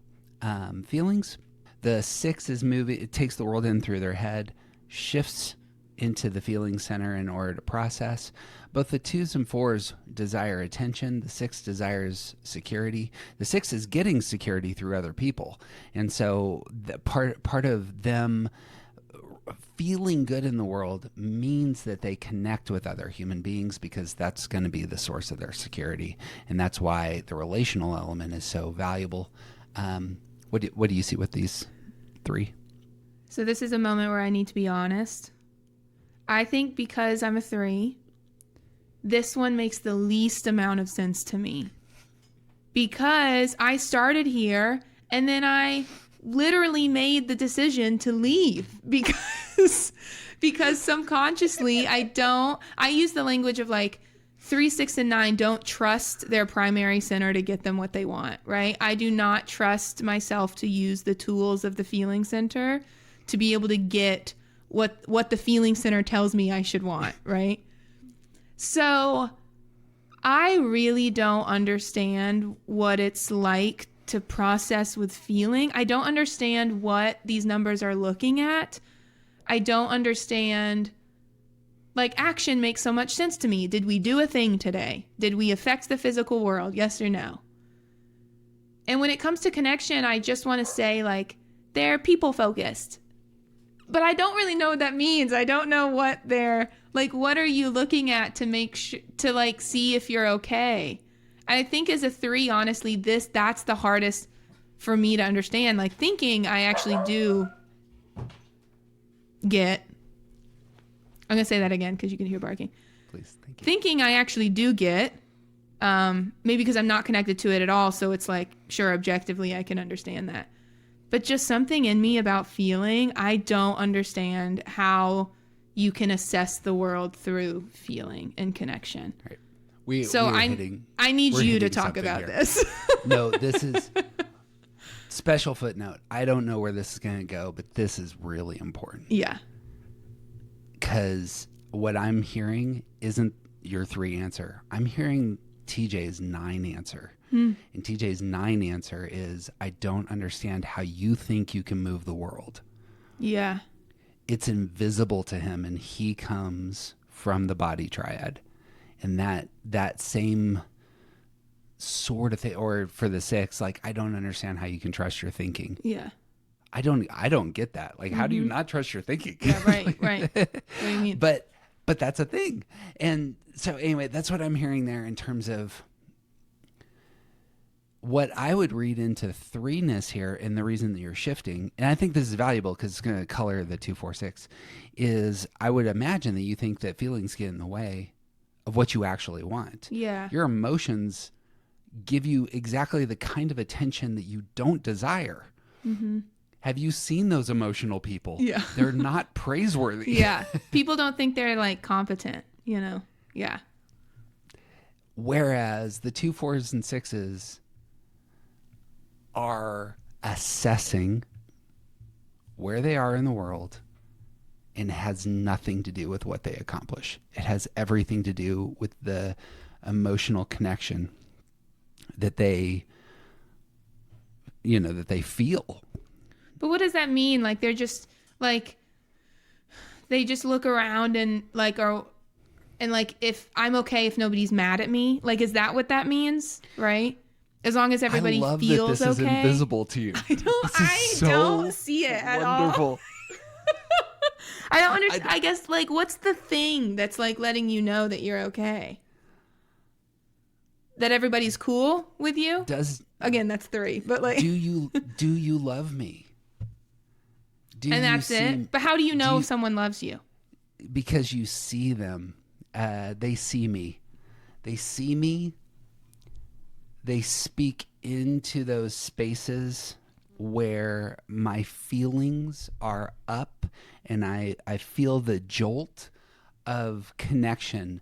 feelings. The 6 is moving. It takes the world in through their head, shifts into the feeling center in order to process. Both the 2s and 4s desire attention. The 6 desires security. The 6 is getting security through other people. And so the part of them feeling good in the world means that they connect with other human beings, because that's going to be the source of their security. And that's why the relational element is so valuable. What do you see with these 3? So this is a moment where I need to be honest. I think because I'm a 3, this one makes the least amount of sense to me, because I started here and then I literally made the decision to leave because subconsciously I use the language of like 3, 6, and 9 don't trust their primary center to get them what they want, right? I do not trust myself to use the tools of the feeling center to be able to get what the feeling center tells me I should want, right? So I really don't understand what it's like to process with feeling. I don't understand what these numbers are looking at. I don't understand, like, action makes so much sense to me. Did we do a thing today? Did we affect the physical world? Yes or no? And when it comes to connection, I just want to say, like, they're people focused. But I don't really know what that means. I don't know what they're, like, what are you looking at to make sure, to like see if you're okay? I think as a 3, honestly, that's the hardest for me to understand. Like, thinking, I actually do. get. I'm going to say that again because you can hear barking. Please, thank you. Thinking I actually do get, maybe because I'm not connected to it at all. So it's like, sure, objectively, I can understand that. But just something in me about feeling, I don't understand how you can assess the world through feeling and connection. Right. I need we're you to hitting talk something about here. this. No, this is special footnote. I don't know where this is going to go, but this is really important. Yeah. Because what I'm hearing isn't your 3 answer. I'm hearing TJ's 9 answer. And TJ's 9 answer is, I don't understand how you think you can move the world. Yeah. It's invisible to him, and he comes from the body triad. And that same sort of thing, or for the 6, like, I don't understand how you can trust your thinking. Yeah. I don't get that. Like, how do you not trust your thinking? Yeah, right, right. What do you mean? But that's a thing. And so anyway, that's what I'm hearing there in terms of what I would read into 3-ness here, and the reason that you're shifting, and I think this is valuable because it's going to color the 2, 4, 6, is I would imagine that you think that feelings get in the way of what you actually want. Yeah. Your emotions give you exactly the kind of attention that you don't desire. Mm-hmm. Have you seen those emotional people? Yeah. They're not praiseworthy. Yeah. People don't think they're like competent, you know? Yeah. Whereas the 2, 4s, and 6s are assessing where they are in the world, and it has nothing to do with what they accomplish. It has everything to do with the emotional connection that they feel. But what does that mean? Like, they're just like, they just look around and like, if I'm okay if nobody's mad at me, like, is that what that means? Right? As long as everybody I love feels that this okay. is invisible to you. I don't see it at all. Wonderful. I don't understand. I guess, like, what's the thing that's like letting you know that you're okay? That everybody's cool with you? Again, that's 3. But like, do you love me? And that's it. But how do you know if someone loves you? Because you see them. They see me. They see me. They speak into those spaces where my feelings are up, and I feel the jolt of connection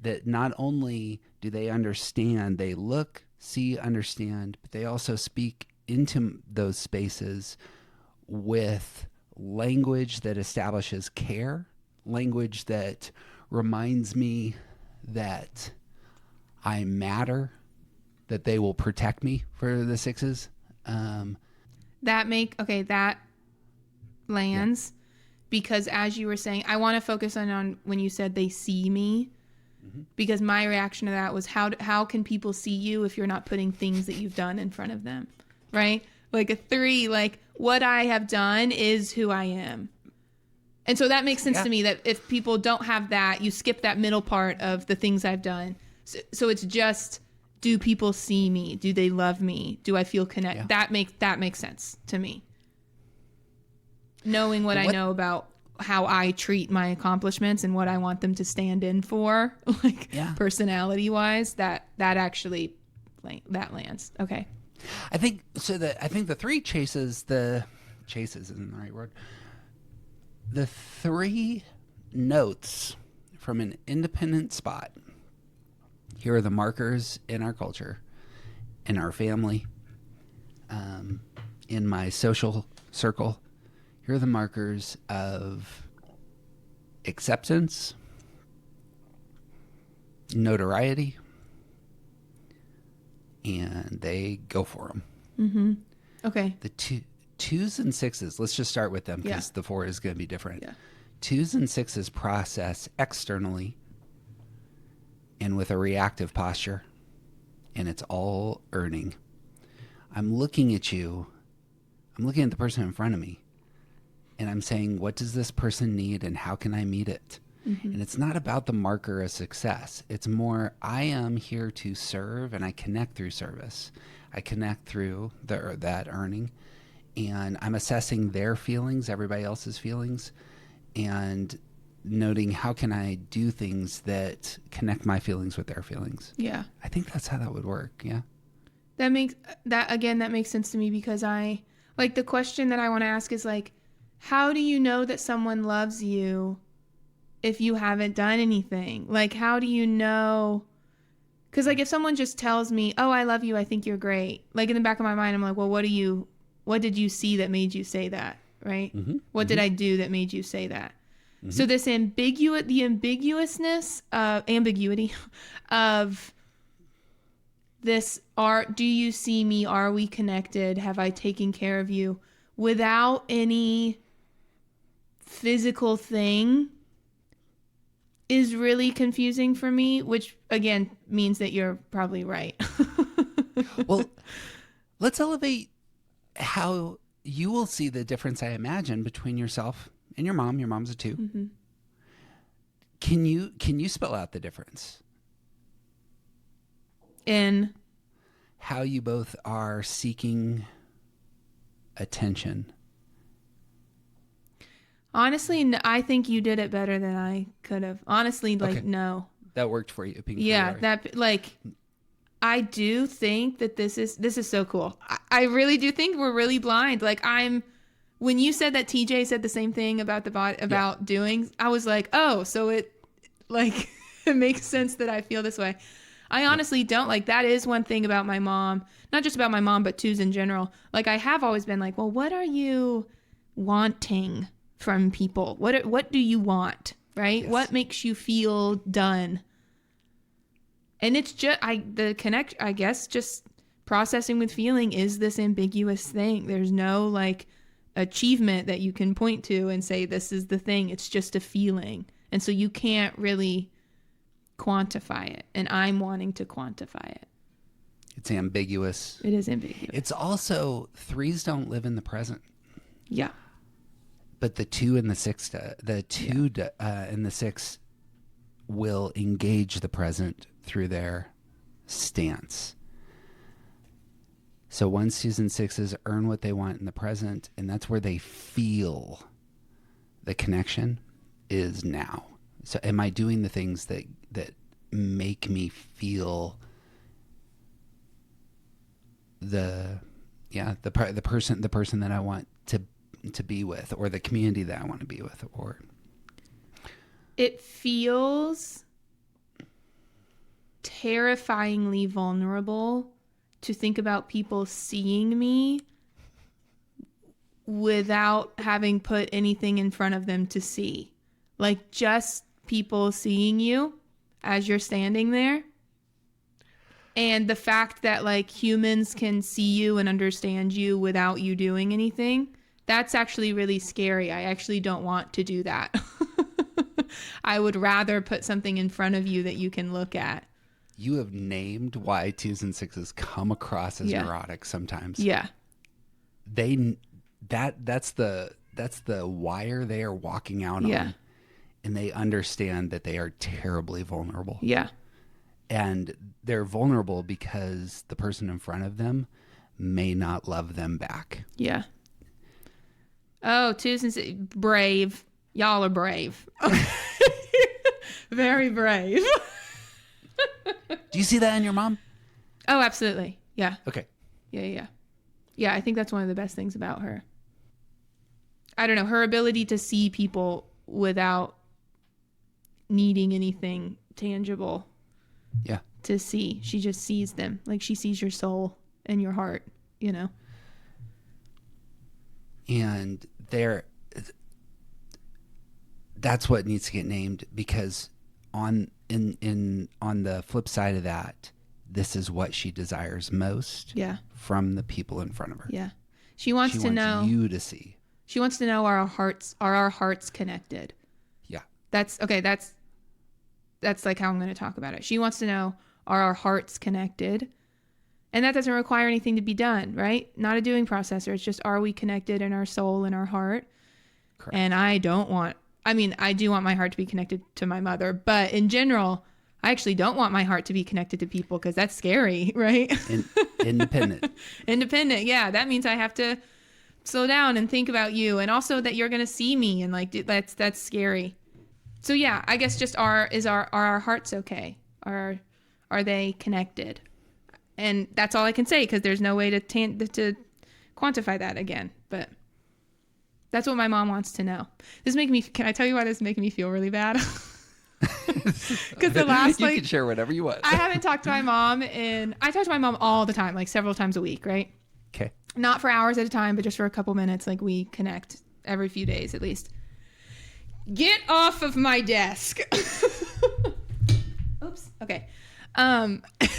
that not only do they understand, they look, see, understand, but they also speak into those spaces with language that establishes care, language that reminds me that I matter, that they will protect me for the 6s. That lands, because as you were saying, I want to focus on when you said they see me, because my reaction to that was how can people see you if you're not putting things that you've done in front of them, right? Like a 3, like, what I have done is who I am. And so that makes sense to me, that if people don't have that, you skip that middle part of the things I've done. So it's just, do people see me? Do they love me? Do I feel connected? Yeah. That makes sense to me. Knowing what I know about how I treat my accomplishments and what I want them to stand in for, like, personality wise, that actually, like, that lands. Okay. I think the 3 chases isn't the right word. The 3 notes from an independent spot. Here are the markers in our culture, in our family, in my social circle. Here are the markers of acceptance, notoriety, and they go for them. Mm-hmm. Okay. The 2s and 6s, let's just start with them because the 4 is going to be different. Yeah. 2s and 6s process externally and with a reactive posture, and it's all earning. I'm looking at you. I'm looking at the person in front of me, and I'm saying, what does this person need and how can I meet it? Mm-hmm. And it's not about the marker of success. It's more, I am here to serve, and I connect through service. I connect through that earning, and I'm assessing their feelings, everybody else's feelings, and noting how can I do things that connect my feelings with their feelings. Yeah. I think that's how that would work. Yeah. That makes sense to me, because the question that I want to ask is like, how do you know that someone loves you if you haven't done anything? Like, how do you know? Because like, if someone just tells me, oh, I love you, I think you're great. Like, in the back of my mind, I'm like, well, what did you see that made you say that? Right. Mm-hmm. What did I do that made you say that? Mm-hmm. So this ambiguity of this, do you see me? Are we connected? Have I taken care of you? Without any physical thing is really confusing for me, which again means that you're probably right. Well, let's elevate how you will see the difference, I imagine, between yourself and your mom. Your mom's a 2. Mm-hmm. Can you spell out the difference in how you both are seeking attention? Honestly, I think you did it better than I could have. Honestly, like, okay. No. That worked for you. I do think that this is so cool. I really do think we're really blind. Like, when you said that TJ said the same thing about the body, about doing, I was like, oh, so it makes sense that I feel this way. I honestly don't. Like, that is one thing about my mom, not just about my mom, but twos in general. Like, I have always been like, well, what are you wanting from people? What do you want? Right? Yes. What makes you feel done? And it's just, I guess just processing with feeling is this ambiguous thing. There's no like achievement that you can point to and say, this is the thing. It's just a feeling. And so you can't really quantify it. And I'm wanting to quantify it. It's ambiguous. It is ambiguous. It's also, 3s don't live in the present. Yeah. But the 2 and the 6, and the 6 will engage the present through their stance. So 1s, 2s, and 6s earn what they want in the present, and that's where they feel the connection is now. So am I doing the things that make me feel the person that I want to be with, or the community that I want to be with, or it feels terrifyingly vulnerable to think about people seeing me without having put anything in front of them to see. Like, just people seeing you as you're standing there. And the fact that like humans can see you and understand you without you doing anything, that's actually really scary. I actually don't want to do that. I would rather put something in front of you that you can look at. You have named why 2s and 6s come across as neurotic sometimes. Yeah. That's the wire they are walking out on. And they understand that they are terribly vulnerable. Yeah. And they're vulnerable because the person in front of them may not love them back. Yeah. Oh, 2s and 6, brave. Y'all are brave. Very brave. Do you see that in your mom? Oh, absolutely. Yeah. Okay. Yeah. Yeah, I think that's one of the best things about her. I don't know, her ability to see people without needing anything tangible. Yeah. To see. She just sees them. Like, she sees your soul and your heart, you know? And that's what needs to get named, because on the flip side of that, this is what she desires most. Yeah. From the people in front of her. Yeah. She wants know you to see. She wants to know, are our hearts connected? Yeah. That's like how I'm going to talk about it. She wants to know, are our hearts connected? And that doesn't require anything to be done, right? Not a doing processor. It's just, are we connected in our soul and our heart? Correct. And I do want my heart to be connected to my mother, but in general, I actually don't want my heart to be connected to people, because that's scary, right? Independent. Independent, yeah. That means I have to slow down and think about you, and also that you're going to see me, and like that's scary. So yeah, I guess just are our hearts okay? Are they connected? And that's all I can say, because there's no way to quantify that again. But that's what my mom wants to know. Can I tell you why this is making me feel really bad? Because the last, you can share whatever you want. I haven't talked to my mom I talk to my mom all the time, like several times a week, right? Okay. Not for hours at a time, but just for a couple minutes. Like we connect every few days at least. Get off of my desk. Oops. Okay.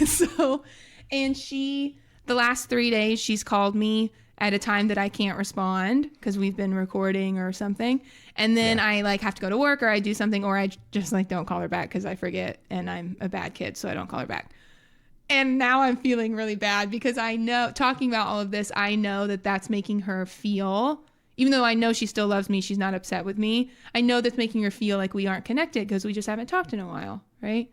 So, and the last 3 days, she's called me at a time that I can't respond because we've been recording or something. And then I like have to go to work, or I do something, or I just like don't call her back because I forget and I'm a bad kid. So I don't call her back. And now I'm feeling really bad because I know, talking about all of this, I know that that's making her feel, even though I know she still loves me, she's not upset with me. I know that's making her feel like we aren't connected because we just haven't talked in a while, right?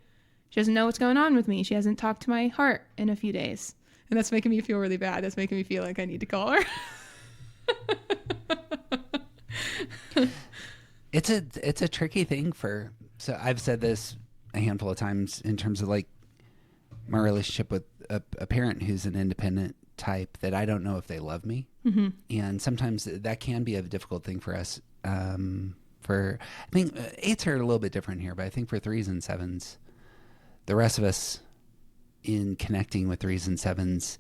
She doesn't know what's going on with me. She hasn't talked to my heart in a few days. And that's making me feel really bad. That's making me feel like I need to call her. It's a tricky thing so I've said this a handful of times in terms of like my relationship with a parent who's an independent type, that I don't know if they love me. Mm-hmm. And sometimes that can be a difficult thing for us. I think 8s are a little bit different here, but I think for 3s and 7s, the rest of us in connecting with 3s and 7s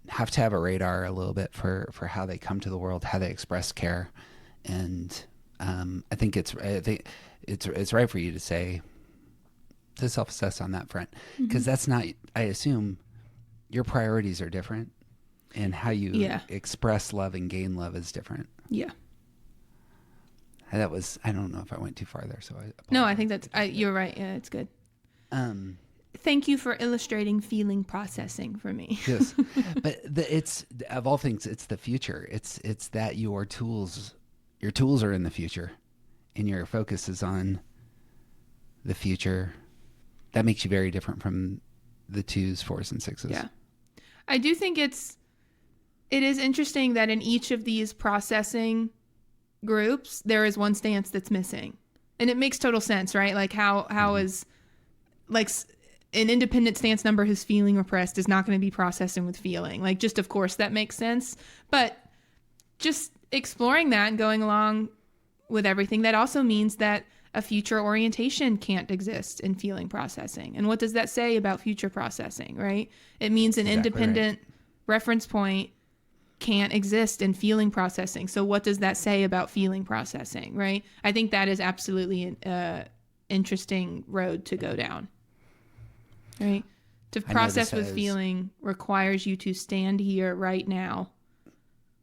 have to have a radar a little bit for how they come to the world, how they express care. And I think it's right for you to say, to self-assess on that front, because that's not, I assume your priorities are different and how you express love and gain love is different. Yeah. I don't know if I went too far there. So No, I think you're right. Yeah, it's good. Thank you for illustrating feeling processing for me. Yes. But it's, of all things, it's the future. It's that your tools are in the future and your focus is on the future. That makes you very different from the 2s, 4s, and 6s. Yeah. I do think it is interesting that in each of these processing groups, there is one stance that's missing. And it makes total sense, right? Like how is like an independent stance number who's feeling repressed is not going to be processing with feeling. Like, just, of course, that makes sense. But just exploring that and going along with everything, that also means that a future orientation can't exist in feeling processing. And what does that say about future processing, right? It means an independent reference point can't exist in feeling processing. So what does that say about feeling processing, right? I think that is absolutely an interesting road to go down, right? To process with feeling requires you to stand here right now,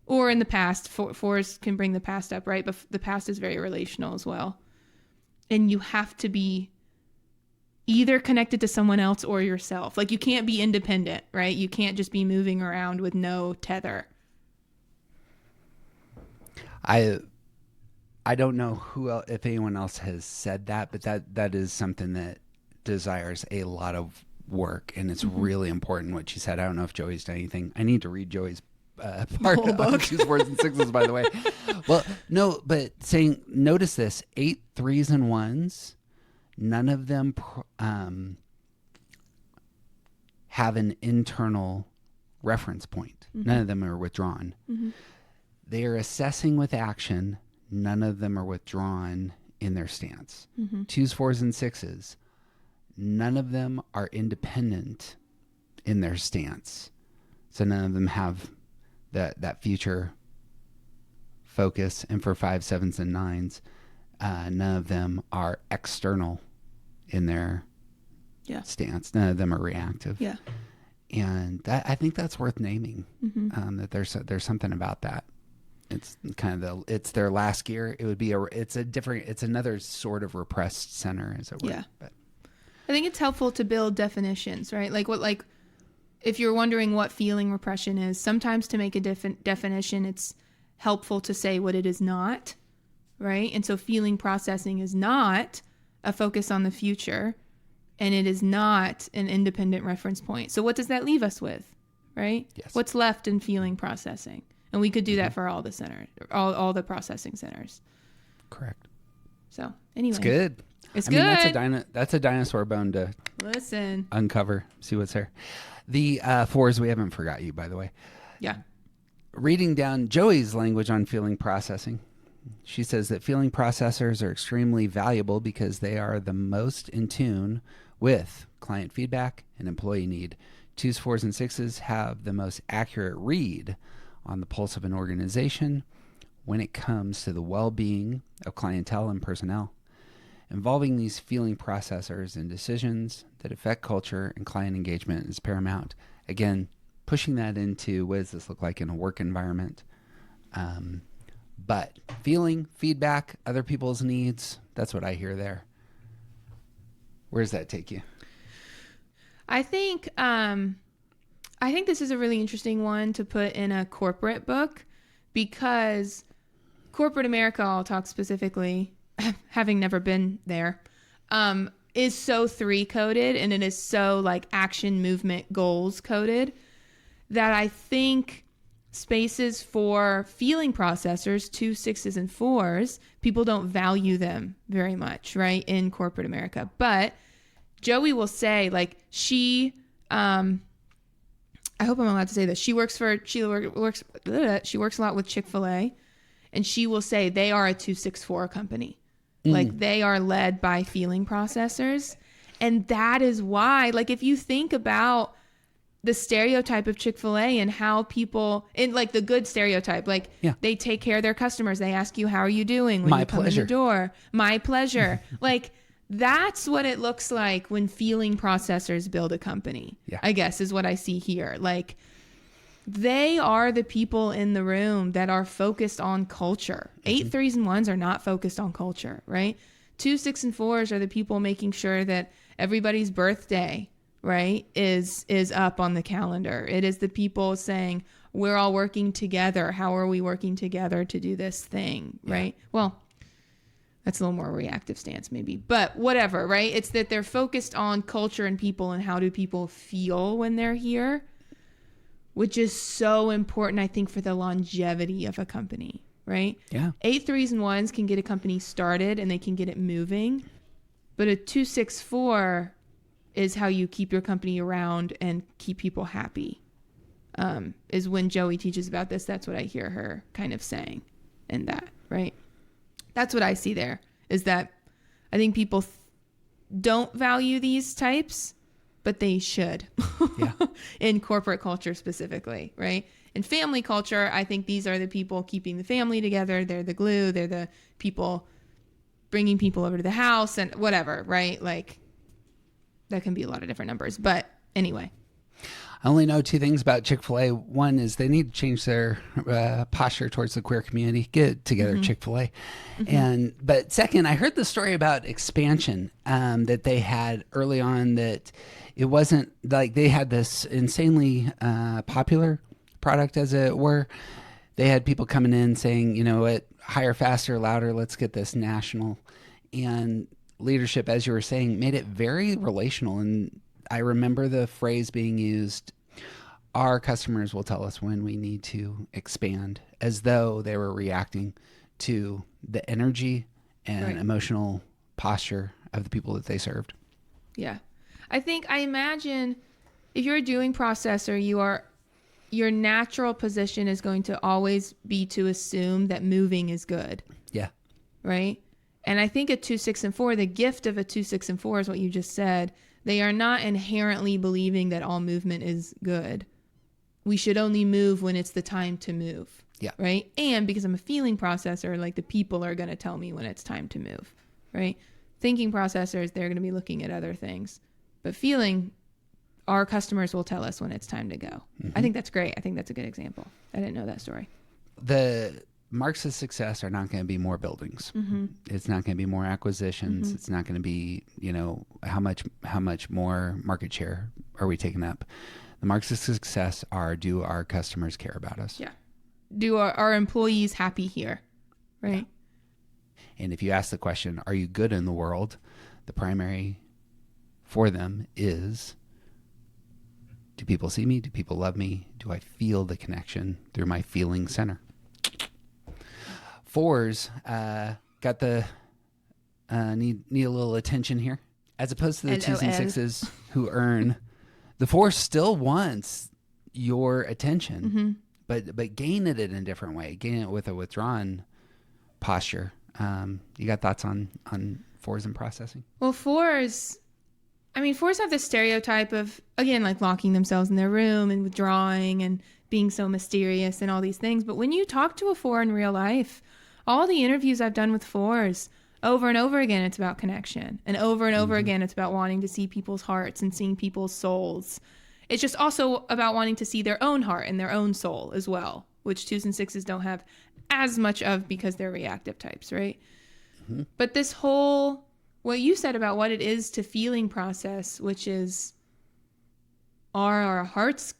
or in the past. Fours can bring the past up, right? But the past is very relational as well. And you have to be either connected to someone else or yourself. Like, you can't be independent, right? You can't just be moving around with no tether. I don't know if anyone else has said that, but that is something that desires a lot of work, and it's really important what she said. I don't know if Joey's done anything. I need to read Joey's part on 2s, 4s, and 6s, by the way. Well, no, but notice this: 8, 3s, and 1s, none of them have an internal reference point. None of them are withdrawn. They are assessing with action. None of them are withdrawn in their stance. 2s, 4s, and 6s, none of them are independent in their stance. So none of them have that future focus. And for 5, 7s, and 9s, none of them are external in their stance. None of them are reactive. Yeah. And I think that's worth naming. That there's something about that. It's kind of it's their last gear. It would be it's another sort of repressed center, as it were. Yeah. But I think it's helpful to build definitions, right? Like if you're wondering what feeling repression is, sometimes to make a definition, it's helpful to say what it is not, right? And so feeling processing is not a focus on the future, and it is not an independent reference point. So what does that leave us with, right? Yes. What's left in feeling processing? And we could do that for all the centers, all the processing centers. Correct. So anyway, It's good. It's I good. mean, that's a dinosaur bone to Listen. uncover, see what's there. The 4s, we haven't forgot you, by the way. Yeah. Reading down Joey's language on feeling processing, she says that feeling processors are extremely valuable because they are the most in tune with client feedback and employee need. 2s, 4s, and 6s have the most accurate read on the pulse of an organization when it comes to the well-being of clientele and personnel. Involving these feeling processors in decisions that affect culture and client engagement is paramount. Again, pushing that into what does this look like in a work environment? But feeling, feedback, other people's needs, that's what I hear there. Where does that take you? I think this is a really interesting one to put in a corporate book, because corporate America, I'll talk specifically, having never been there, is so 3 coded, and it is so like action, movement, goals coded, that I think spaces for feeling processors, 2, 6s, and 4s, people don't value them very much, right, in corporate America. But Joey will say, like, she, I hope I'm allowed to say this. She works a lot with Chick-fil-A, and she will say they are a 264 company. Like, they are led by feeling processors. And that is why, like, if you think about the stereotype of Chick-fil-A and how people, in like the good stereotype, like they take care of their customers. They ask you, how are you doing when you come in the door? My pleasure. Like, that's what it looks like when feeling processors build a company, I guess, is what I see here. Like, they are the people in the room that are focused on culture. 8, 3s, and 1s are not focused on culture, right? 2, 6, and 4s are the people making sure that everybody's birthday, right, is up on the calendar. It is the people saying, we're all working together. How are we working together to do this thing, right? Well, that's a little more reactive stance maybe, but whatever, right? It's that they're focused on culture and people and how do people feel when they're here, which is so important, I think, for the longevity of a company, right? Yeah. 8, 3s, and 1s can get a company started and they can get it moving, but a 2, 6, 4 is how you keep your company around and keep people happy. Is when Joey teaches about this, that's what I hear her kind of saying in that, right? That's what I see there, is that I think people don't value these types, but they should. In corporate culture specifically, right? In family culture, I think these are the people keeping the family together. They're the glue. They're the people bringing people over to the house and whatever, right? Like, that can be a lot of different numbers. But anyway. I only know 2 things about Chick-fil-A. One is they need to change their posture towards the queer community. Get together, Chick-fil-A. But second, I heard the story about expansion that they had early on, that it wasn't like they had this insanely popular product, as it were. They had people coming in saying, you know what, higher, faster, louder, let's get this national. And leadership, as you were saying, made it very relational. And I remember the phrase being used, our customers will tell us when we need to expand, as though they were reacting to the energy and emotional posture of the people that they served. Yeah. I imagine if you're a doing processor, your natural position is going to always be to assume that moving is good. Yeah. Right? And I think a 2, 6, and 4, the gift of a 2, 6, and 4 is what you just said. They are not inherently believing that all movement is good. We should only move when it's the time to move. Yeah. Right? And because I'm a feeling processor, like, the people are going to tell me when it's time to move. Right? Thinking processors, they're going to be looking at other things. But feeling, our customers will tell us when it's time to go. I think that's great. I think that's a good example. I didn't know that story. The marks of success are not going to be more buildings. It's not going to be more acquisitions. It's not going to be, you know, how much more market share are we taking up. The marks of success are, do our customers care about us? Yeah. Do our employees happy here? Right. Yeah. And if you ask the question, are you good in the world? The primary for them is, Do people see me? Do people love me? Do I feel the connection through my feeling center? Fours got the need a little attention here, as opposed to the twos and sixes who earn. The four still wants your attention, but gain it in a different way. Gain it with a withdrawn posture. You got thoughts on fours and processing? Well, fours have this stereotype of, again, like locking themselves in their room and withdrawing and being so mysterious and all these things. But when you talk to a four in real life, all the interviews I've done with fours, over and over again, it's about connection. And over again, it's about wanting to see people's hearts and seeing people's souls. It's just also about wanting to see their own heart and their own soul as well, which twos and sixes don't have as much of because they're reactive types, right? Mm-hmm. But this whole, what you said about what it is to feeling process, which is, are our hearts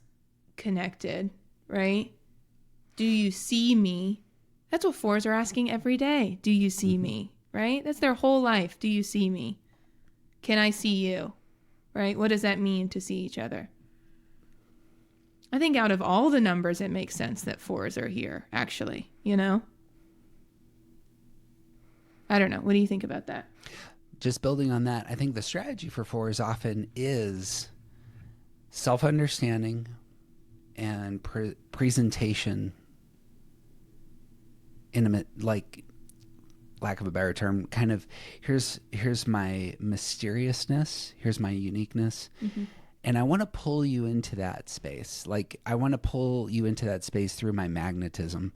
connected, right? Do you see me? That's what fours are asking every day. Do you see me? Right? That's their whole life. Do you see me? Can I see you? Right? What does that mean to see each other? I think out of all the numbers, it makes sense that fours are here, actually, you know? I don't know. What do you think about that? Just building on that, I think the strategy for fours often is self-understanding and presentation, intimate, like, lack of a better term, kind of here's my mysteriousness, here's my uniqueness, and I want to pull you into that space. Like, I want to pull you into that space through my magnetism.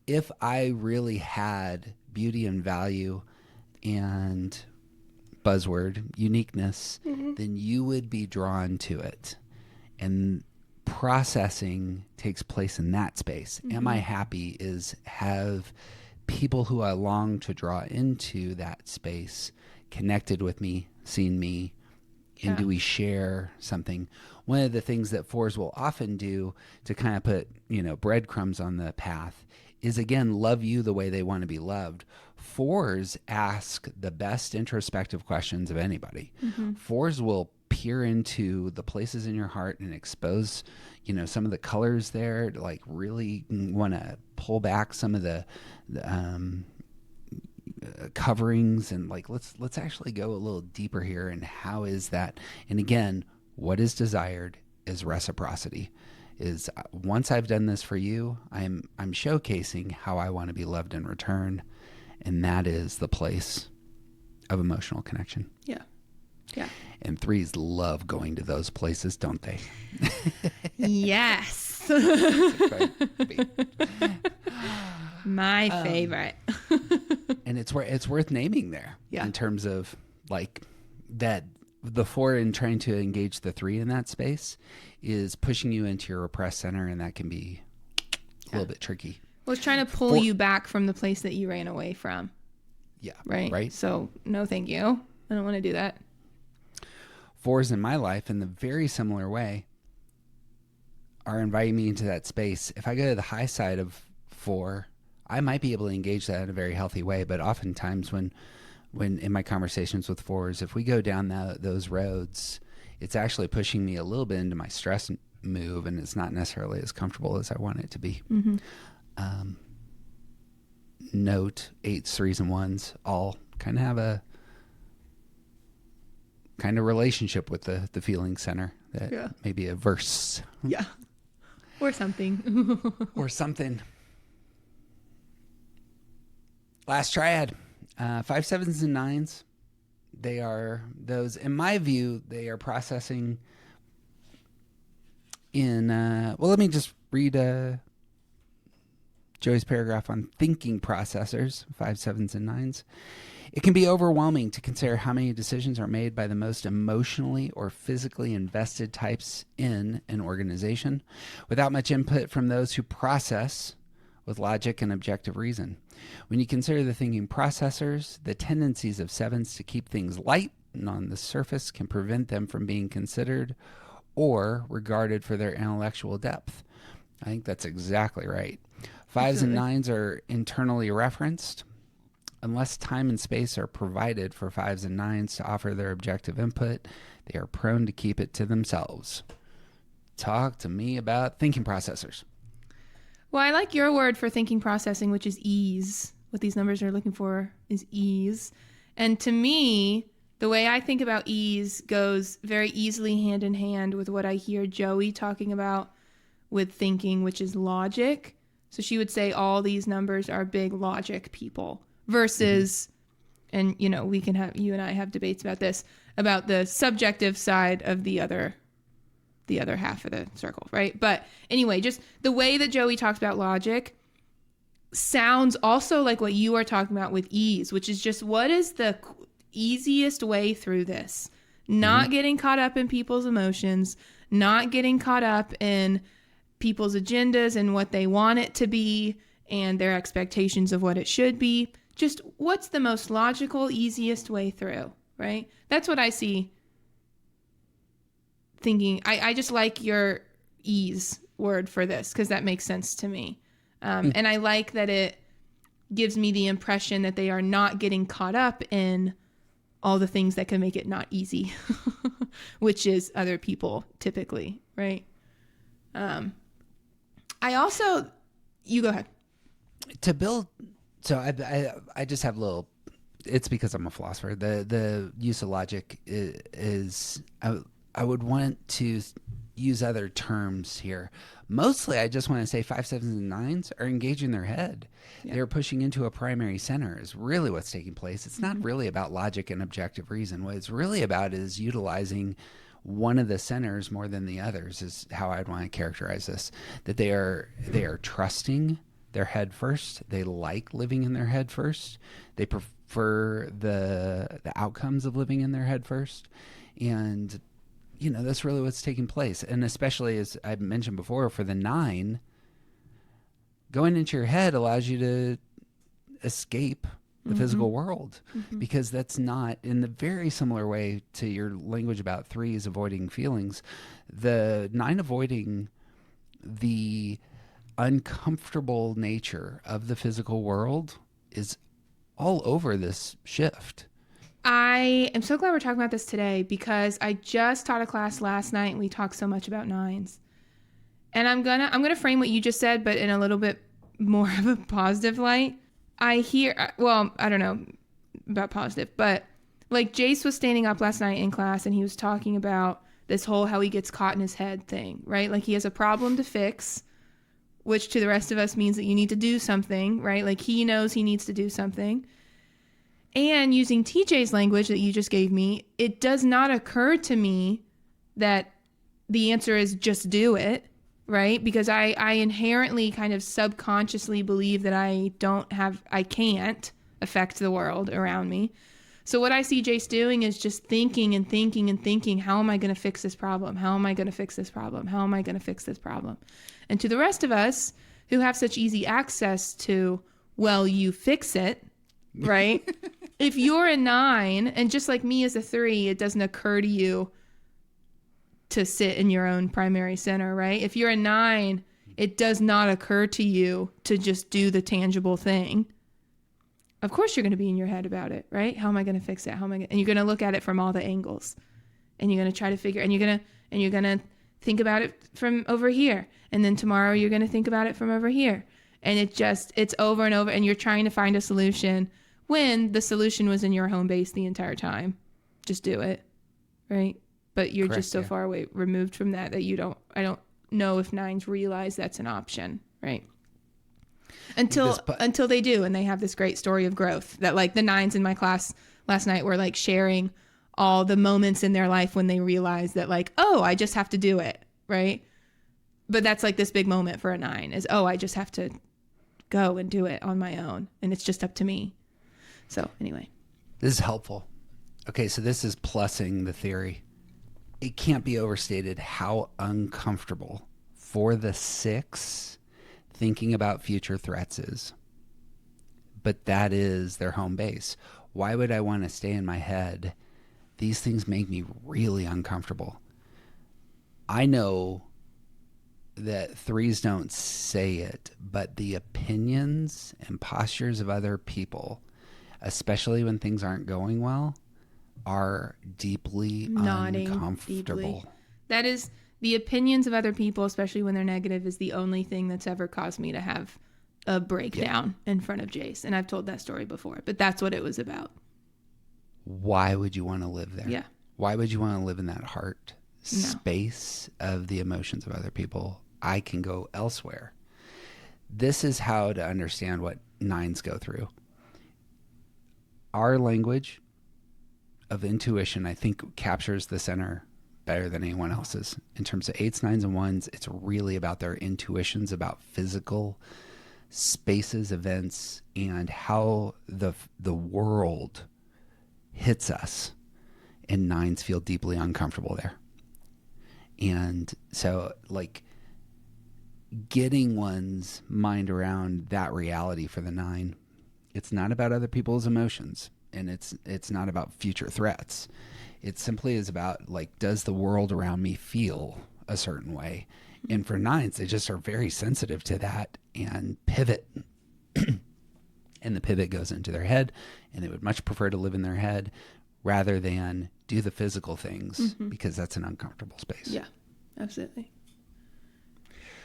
If I really had beauty and value and buzzword uniqueness, then you would be drawn to it. And processing takes place in that space. Am I happy is have people who I long to draw into that space connected with me, seen me, and do we share something? One of the things that fours will often do to kind of put, breadcrumbs on the path is, again, love you the way they want to be loved. Fours ask the best introspective questions of anybody. Fours will peer into the places in your heart and expose, some of the colors there, to like really want to pull back some of the coverings and like, let's actually go a little deeper here. And how is that? And again, what is desired is reciprocity. Is once I've done this for you, I'm showcasing how I want to be loved in return. And that is the place of emotional connection. Yeah. And threes love going to those places, don't they? Yes. My favorite. And it's worth naming there in terms of like that the four in trying to engage the three in that space is pushing you into your repressed center, and that can be a little bit tricky. Well, it's trying to pull you back from the place that you ran away from. Yeah. Right. So no, thank you. I don't want to do that. Fours in my life, in the very similar way, are inviting me into that space. If I go to the high side of four, I might be able to engage that in a very healthy way. But oftentimes when in my conversations with fours, if we go down those roads, it's actually pushing me a little bit into my stress move, and it's not necessarily as comfortable as I want it to be. Note 8s, 3s, and 1s all kind of have a kind of relationship with the feeling center that maybe a verse. Yeah. Or something. Or something. Last triad. 5s, 7s, and 9s. They are those, in my view, they are processing in, let me just read Joey's paragraph on thinking processors, 5s, 7s, and 9s. It can be overwhelming to consider how many decisions are made by the most emotionally or physically invested types in an organization without much input from those who process with logic and objective reason. When you consider the thinking processors, the tendencies of 7s to keep things light and on the surface can prevent them from being considered or regarded for their intellectual depth. I think that's exactly right. 5s and 9s are internally referenced. Unless time and space are provided for 5s and 9s to offer their objective input, they are prone to keep it to themselves. talk to me about thinking processors. Well, I like your word for thinking processing, which is ease. What these numbers are looking for is ease. And to me, the way I think about ease goes very easily hand in hand with what I hear Joey talking about with thinking, which is logic. So she would say all these numbers are big logic people versus, and you know, we can have, you and I have debates about this, about the subjective side of the other half of the circle, right? But anyway, just the way that Joey talks about logic sounds also like what you are talking about with ease, which is just what is the easiest way through this? Not getting caught up in people's emotions, not getting caught up in people's agendas and what they want it to be and their expectations of what it should be. Just what's the most logical, easiest way through, right? That's what I see thinking. I just like your ease word for this because that makes sense to me. And I like that it gives me the impression that they are not getting caught up in all the things that can make it not easy, which is other people typically, right? I also, you go ahead. To build, so I just have a little, it's because I'm a philosopher. The use of logic is I would want to use other terms here. Mostly, I just want to say 5, 7s, and 9s are engaging their head. Yeah. They're pushing into a primary center is really what's taking place. It's not really about logic and objective reason. What it's really about is utilizing one of the centers more than the others is how I'd want to characterize this. That they are trusting their head first. They like living in their head first. They prefer the outcomes of living in their head first. And you know, that's really what's taking place. And especially, as I mentioned before, for the 9, going into your head allows you to escape the physical world because that's not, in the very similar way to your language about 3s avoiding feelings, the 9 avoiding the uncomfortable nature of the physical world is all over this shift. I am so glad we're talking about this today because I just taught a class last night and we talked so much about 9s. And I'm gonna frame what you just said, but in a little bit more of a positive light. I don't know about positive, but like Jace was standing up last night in class and he was talking about this whole how he gets caught in his head thing, right? Like he has a problem to fix, which to the rest of us means that you need to do something, right? Like he knows he needs to do something. And using TJ's language that you just gave me, it does not occur to me that the answer is just do it, right? Because I inherently kind of subconsciously believe that I can't affect the world around me. So what I see Jace doing is just thinking and thinking and thinking, how am I going to fix this problem? How am I going to fix this problem? How am I going to fix this problem? And to the rest of us who have such easy access to, well, you fix it, right? If you're a 9 and just like me as a 3, it doesn't occur to you to sit in your own primary center, right? If you're a 9, it does not occur to you to just do the tangible thing. Of course you're going to be in your head about it, right? How am I going to fix it? And you're going to look at it from all the angles. And you're going to try to figure, and you're going to think about it from over here. And then tomorrow you're going to think about it from over here. And it's over and over, and you're trying to find a solution when the solution was in your home base the entire time. Just do it, right? But you're just so far away, removed from that I don't know if 9s realize that's an option, right? Until they do, and they have this great story of growth that like the 9s in my class last night were like sharing all the moments in their life when they realized that like, oh, I just have to do it, right? But that's like this big moment for a 9 is, oh, I just have to go and do it on my own, and it's just up to me. So anyway. This is helpful. Okay, so this is plussing the theory. It can't be overstated how uncomfortable for the 6 thinking about future threats is. But that is their home base. Why would I want to stay in my head? These things make me really uncomfortable. I know that 3s don't say it, but the opinions and postures of other people, especially when things aren't going well, are deeply uncomfortable. Deeply. the opinions of other people, especially when they're negative, is the only thing that's ever caused me to have a breakdown in front of Jace. And I've told that story before, but that's what it was about. Why would you want to live there? Yeah. Why would you want to live in that heart space of the emotions of other people? I can go elsewhere. This is how to understand what 9s go through. Our language of intuition, I think, captures the center better than anyone else's. In terms of 8s, 9s, and 1s, it's really about their intuitions about physical spaces, events, and how the world hits us. And 9s feel deeply uncomfortable there. And so, like, getting one's mind around that reality for the 9, it's not about other people's emotions, and it's not about future threats. It simply is about, like, does the world around me feel a certain way? And for 9s, they just are very sensitive to that and pivot. And the pivot goes into their head, and they would much prefer to live in their head rather than do the physical things, because that's an uncomfortable space. Yeah, absolutely.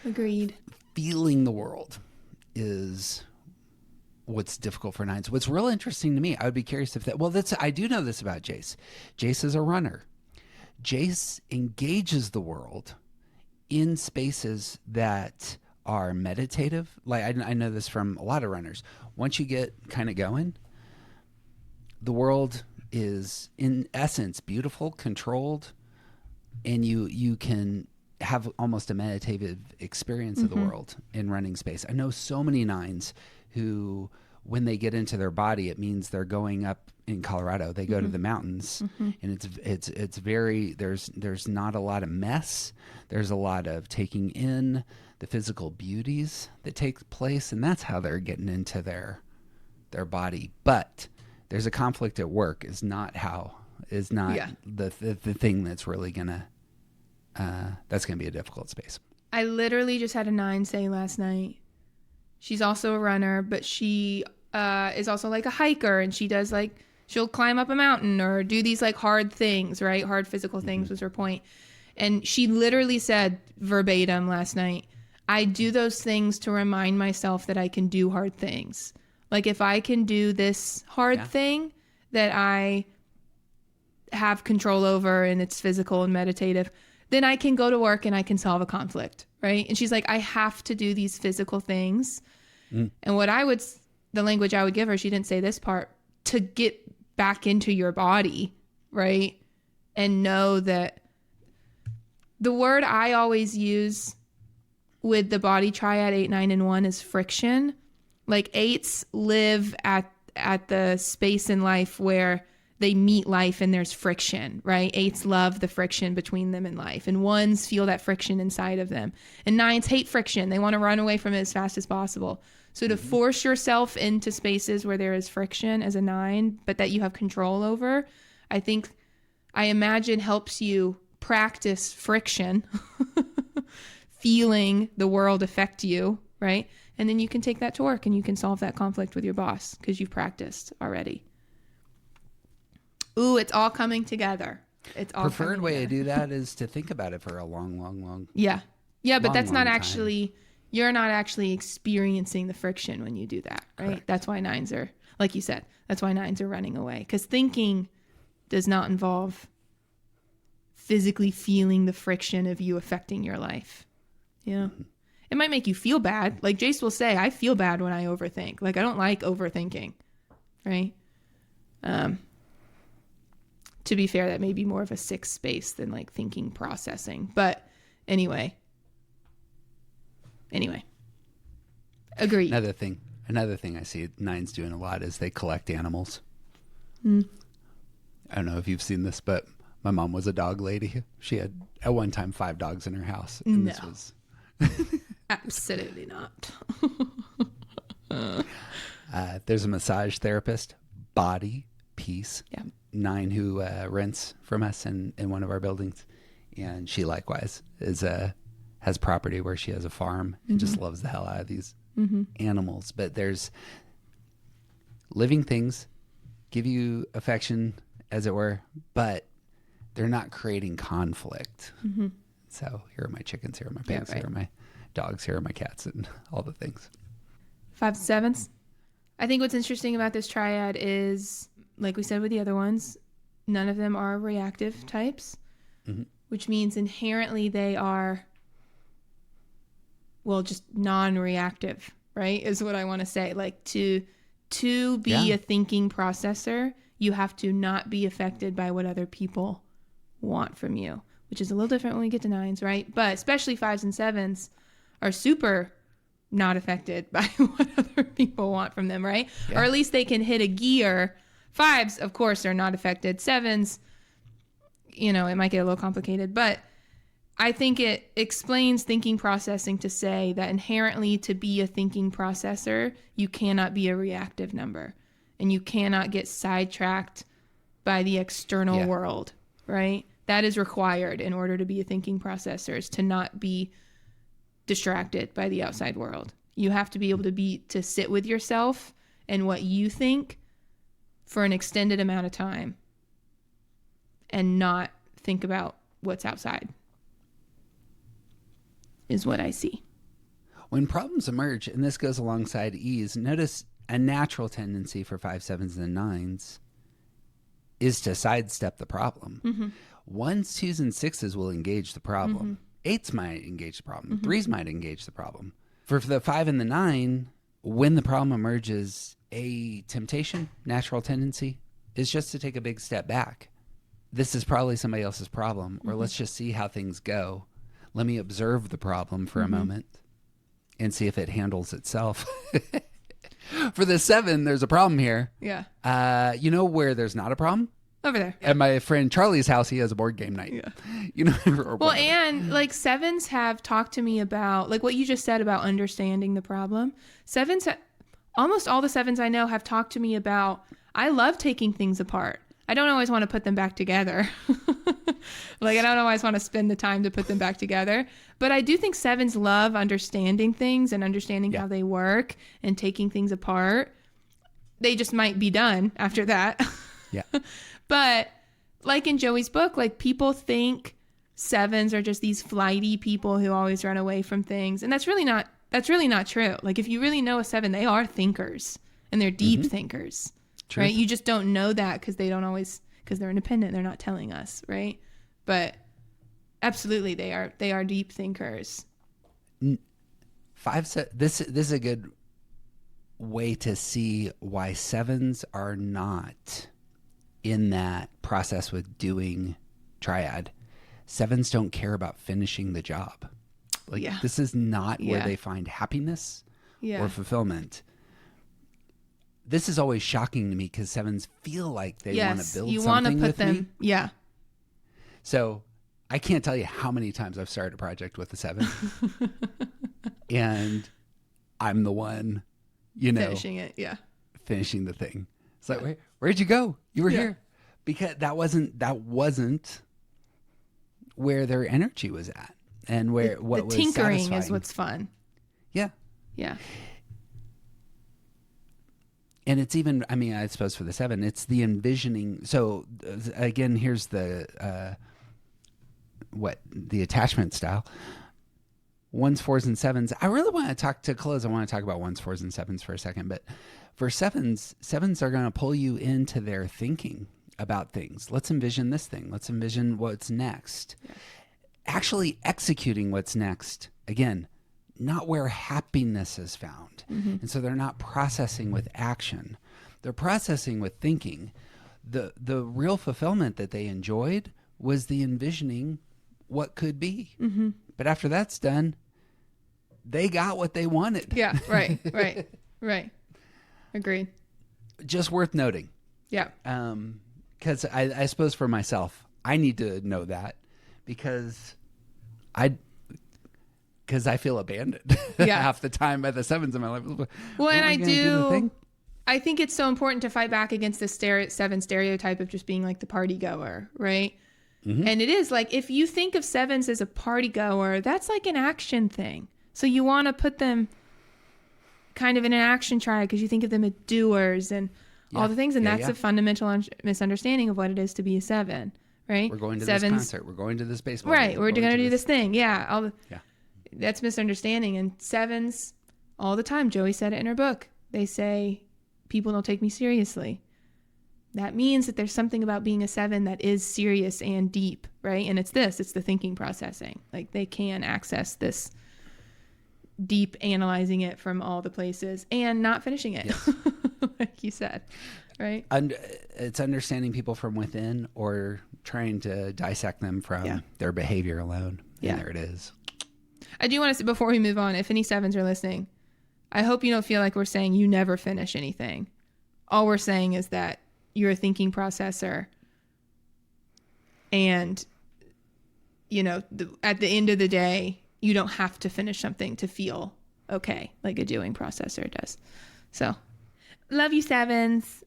Agreed. Feeling the world is what's difficult for 9s. What's real interesting to me, I would be curious if I do know this about Jace. Jace is a runner. Jace engages the world in spaces that are meditative. Like, I know this from a lot of runners. Once you get kind of going, the world is in essence beautiful, controlled, and you can have almost a meditative experience of the world in running space. I know so many 9s who, when they get into their body, it means they're going up in Colorado. They go to the mountains, and it's very, there's not a lot of mess. There's a lot of taking in the physical beauties that take place, and that's how they're getting into their body. But there's a conflict at work is not the thing that's really gonna that's gonna be a difficult space. I literally just had a 9 say last night. She's also a runner, but she is also like a hiker, and she does, like, she'll climb up a mountain or do these, like, hard things, right? Hard physical things was her point. And she literally said verbatim last night, I do those things to remind myself that I can do hard things. Like, if I can do this hard thing that I have control over and it's physical and meditative, then I can go to work and I can solve a conflict, right? And she's like, I have to do these physical things. And the language I would give her, she didn't say this part, to get back into your body, right? And know that the word I always use with the body triad 8, 9, and 1 is friction. Like, 8s live at the space in life where they meet life and there's friction, right? 8s love the friction between them and life, and 1s feel that friction inside of them. And 9s hate friction. They want to run away from it as fast as possible. So to force yourself into spaces where there is friction as a 9, but that you have control over, I imagine helps you practice friction, feeling the world affect you, right? And then you can take that to work and you can solve that conflict with your boss because you've practiced already. Ooh, it's all coming together. It's all preferred way to do that is to think about it for a long yeah, but that's not long actually, you're not actually experiencing the friction when you do that, right? Correct. That's why 9s are, like you said, that's why 9s are running away, because thinking does not involve physically feeling the friction of you affecting your life. Yeah. It might make you feel bad. Like Jace will say, I feel bad when I overthink. Like, I don't like overthinking, right? To be fair, that may be more of a 6 space than like thinking processing. But anyway. Agreed. Another thing I see 9s doing a lot is they collect animals. I don't know if you've seen this, but my mom was a dog lady. She had at one time 5 dogs in her house. And No. This was Absolutely not. there's a massage therapist, Body Peace, Yeah. 9, who rents from us in one of our buildings, and she likewise has property where she has a farm and just loves the hell out of these animals. But there's living things give you affection, as it were, but they're not creating conflict. So here are my chickens, here are my pigs, here are my dogs, here are my cats, and all the things. 5s to 7s. I think what's interesting about this triad is, like we said with the other ones, none of them are reactive types, which means inherently they are, well, just non-reactive, right? Is what I want to say. Like to be a thinking processor, you have to not be affected by what other people want from you, which is a little different when we get to 9s, right? But especially 5s and 7s are super not affected by what other people want from them, right? Or at least they can hit a gear. 5s, of course, are not affected. 7s, you know, it might get a little complicated, but I think it explains thinking processing to say that inherently to be a thinking processor, you cannot be a reactive number, and you cannot get sidetracked by the external world, right? That is required in order to be a thinking processor, is to not be distracted by the outside world. You have to be able to sit with yourself and what you think for an extended amount of time and not think about what's outside, is what I see. When problems emerge, and this goes alongside ease, notice a natural tendency for 5s, 7s, and 9s is to sidestep the problem. 1s, 2s, and 6s will engage the problem. 8s might engage the problem. 3s might engage the problem. For the 5 and the 9, when the problem emerges, a temptation, natural tendency, is just to take a big step back. This is probably somebody else's problem, or let's just see how things go. Let me observe the problem for a moment and see if it handles itself. For the 7, there's a problem here. Yeah. You know where there's not a problem? Over there. At my friend Charlie's house, he has a board game night. Yeah. You know. Well, and like 7s have talked to me about, like what you just said about understanding the problem. 7s, almost all the 7s I know have talked to me about, I love taking things apart. I don't always want to put them back together. Like, I don't always want to spend the time to put them back together. But I do think 7s love understanding things and understanding how they work and taking things apart. They just might be done after that. Yeah. But like in Joey's book, like people think 7s are just these flighty people who always run away from things. And that's really not true. Like if you really know a 7, they are thinkers and they're deep thinkers. Truth. Right? You just don't know that because they're independent. They're not telling us, right? But absolutely, they are deep thinkers. 5, this is a good way to see why 7s are not in that process with doing triad. 7s don't care about finishing the job. Like this is not where they find happiness or fulfillment. This is always shocking to me because 7s feel like they want to build something with me. Yeah. So I can't tell you how many times I've started a project with a 7 and I'm the one, finishing it. Yeah. Finishing the thing. It's like, where'd you go? You were here. Because that wasn't where their energy was at and where what was tinkering satisfying. Is what's fun. Yeah. Yeah. And it's even, I mean, I suppose for the 7, it's the envisioning. So again, here's the attachment style. 1s, 4s, and 7s. I really want to close. I want to talk about 1s, 4s, and 7s for a second. But for 7s are going to pull you into their thinking about things. Let's envision this thing. Let's envision what's next. Yeah. Actually executing what's next. Again, not where happiness is found. And so they're not processing with action. They're processing with thinking. The real fulfillment that they enjoyed was the envisioning what could be. But after that's done, they got what they wanted. Yeah, right. Agreed. Just worth noting. Yeah. Because I suppose for myself, I need to know that because I feel abandoned half the time by the 7s in my life. Well, and I think it's so important to fight back against this 7 stereotype of just being like the party goer, right? And it is like, if you think of 7s as a party goer, that's like an action thing. So you want to put them kind of in an action triad because you think of them as doers and all the things. And that's a fundamental misunderstanding of what it is to be a 7, right? We're going to Sevens, this concert. We're going to this baseball right? game. We're going to do this this thing. Yeah. Yeah. That's misunderstanding. And sevens, all the time. Joey said it in her book. They say, people don't take me seriously. That means that there's something about being a 7 that is serious and deep, right? And it's the thinking processing. Like they can access this deep analyzing it from all the places and not finishing it, yes. Like you said, right? It's understanding people from within or trying to dissect them from their behavior alone. And there it is. I do want to say, before we move on, if any 7s are listening, I hope you don't feel like we're saying you never finish anything. All we're saying is that you're a thinking processor. And, at the end of the day, you don't have to finish something to feel okay, like a doing processor does. So, love you, 7s.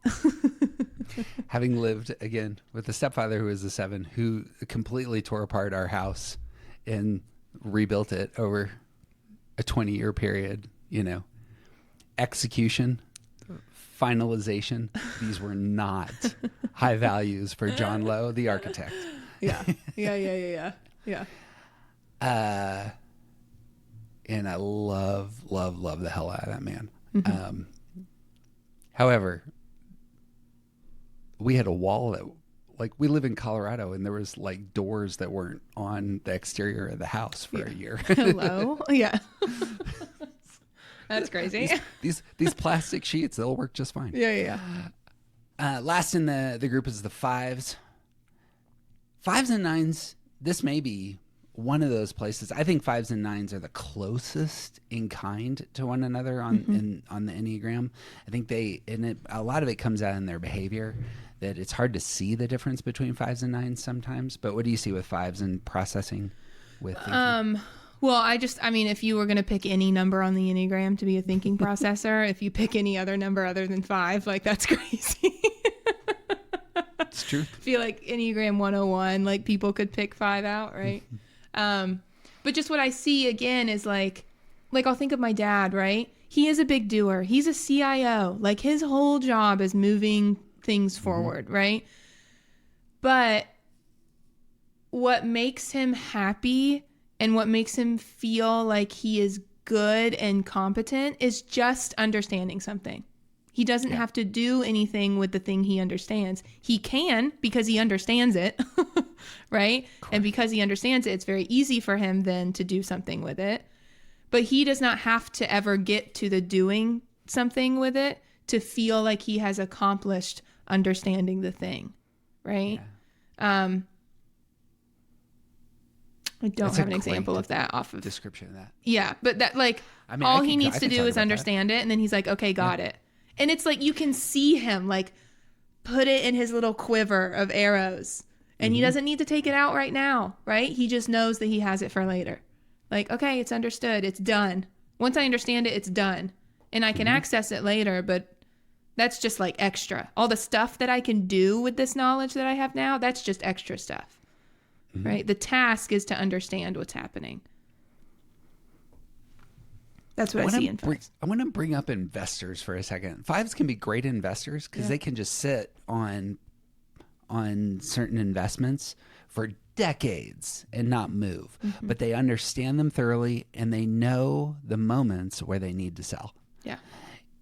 Having lived, again, with a stepfather who was a 7, who completely tore apart our house and rebuilt it over a 20-year period, execution, finalization, these were not high values for John Lowe, the architect. Yeah. And I love the hell out of that man. Mm-hmm. However, we had a wall that, like, we live in Colorado, and there was like doors that weren't on the exterior of the house for a year. Hello? Yeah. That's crazy. These plastic sheets, they'll work just fine. Yeah. Last in the group is the 5s. 5s and 9s, this may be one of those places. I think 5s and 9s are the closest in kind to one another on the Enneagram. I think a lot of it comes out in their behavior, that it's hard to see the difference between 5s and 9s sometimes. But what do you see with 5s and processing with thinking? Well, if you were going to pick any number on the Enneagram to be a thinking processor, if you pick any other number other than 5, like, that's crazy. It's true. I feel like Enneagram 101, like, people could pick 5 out, right? But just what I see again is like I'll think of my dad, right? He is a big doer. He's a CIO. Like, his whole job is moving things forward, right? But what makes him happy and what makes him feel like he is good and competent is just understanding something. He doesn't have to do anything with the thing he understands. He can, because he understands it, right? Correct. And because he understands it, it's very easy for him then to do something with it. But he does not have to ever get to the doing something with it to feel like he has accomplished understanding the thing, right? Yeah. I don't have an example of that off of description of that. Yeah, but that, like, all he needs to do is understand it, and then he's like, okay, got it. And it's like, you can see him like put it in his little quiver of arrows, and he doesn't need to take it out right now, right? He just knows that he has it for later. Like, okay, it's understood. It's done. Once I understand it, it's done. And I can access it later, but that's just like extra. All the stuff that I can do with this knowledge that I have now, that's just extra stuff, right? The task is to understand what's happening. That's what I see in 5s. I want to bring up investors for a second. 5s can be great investors because they can just sit on certain investments for decades and not move. But they understand them thoroughly, and they know the moments where they need to sell. Yeah.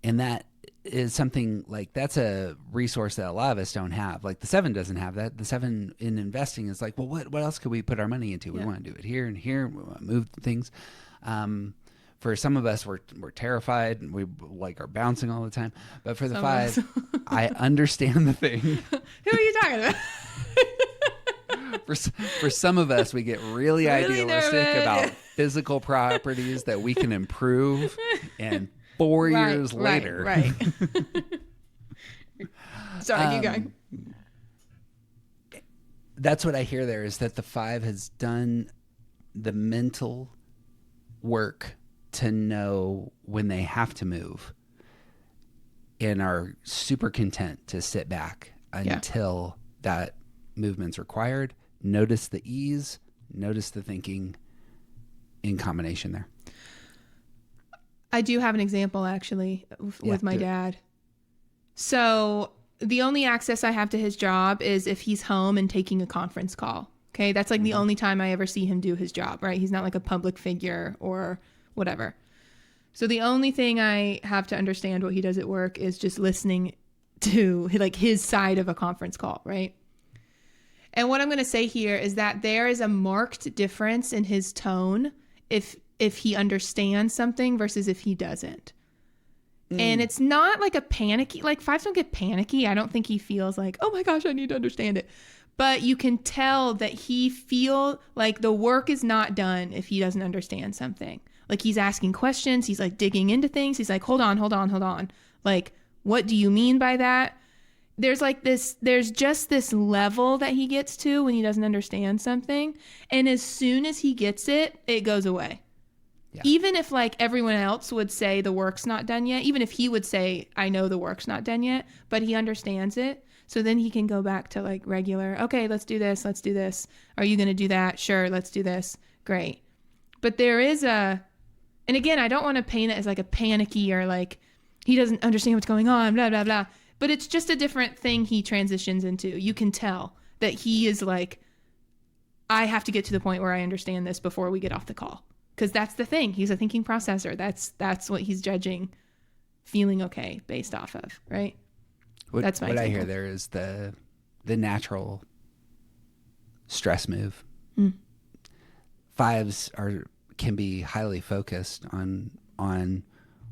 And that is something, like, that's a resource that a lot of us don't have. Like, the 7 doesn't have that. The 7 in investing is like, well, what else could we put our money into? We want to do it here and here. We want to move things. For some of us, we're terrified and we like are bouncing all the time. But for the 5, I understand the thing. Who are you talking about? For some of us, we get really idealistic nervous. About physical properties that we can improve, and 4 years later. Right. Sorry, keep going. That's what I hear there, is that the 5 has done the mental work to know when they have to move, and are super content to sit back until that movement's required. Notice the ease, notice the thinking in combination there. I do have an example, actually, with my dad. So the only access I have to his job is if he's home and taking a conference call. Okay. That's like the only time I ever see him do his job, right? He's not like a public figure or whatever. So the only thing I have to understand what he does at work is just listening to like his side of a conference call, right? And what I'm going to say here is that there is a marked difference in his tone if he understands something versus if he doesn't. And it's not like a panicky, like fives don't get panicky. I don't think he feels like, oh my gosh, I need to understand it. But you can tell that he feel like the work is not done if he doesn't understand something. Like he's asking questions. He's like digging into things. He's like, hold on. Like, what do you mean by that? There's just this level that he gets to when he doesn't understand something. And as soon as he gets it, it goes away. Yeah. Even if like everyone else would say the work's not done yet, even if he would say, I know the work's not done yet, but he understands it. So then he can go back to like regular, okay, let's do this. Are you going to do that? Sure, let's do this. Great. But there is and again, I don't want to paint it as like a panicky or like he doesn't understand what's going on, blah, blah, blah. But it's just a different thing he transitions into. You can tell that he is like, I have to get to the point where I understand this before we get off the call. Because that's the thing. He's a thinking processor. That's what he's judging feeling okay based off of, right? That's my example. I hear there is the natural stress move. Fives can be highly focused on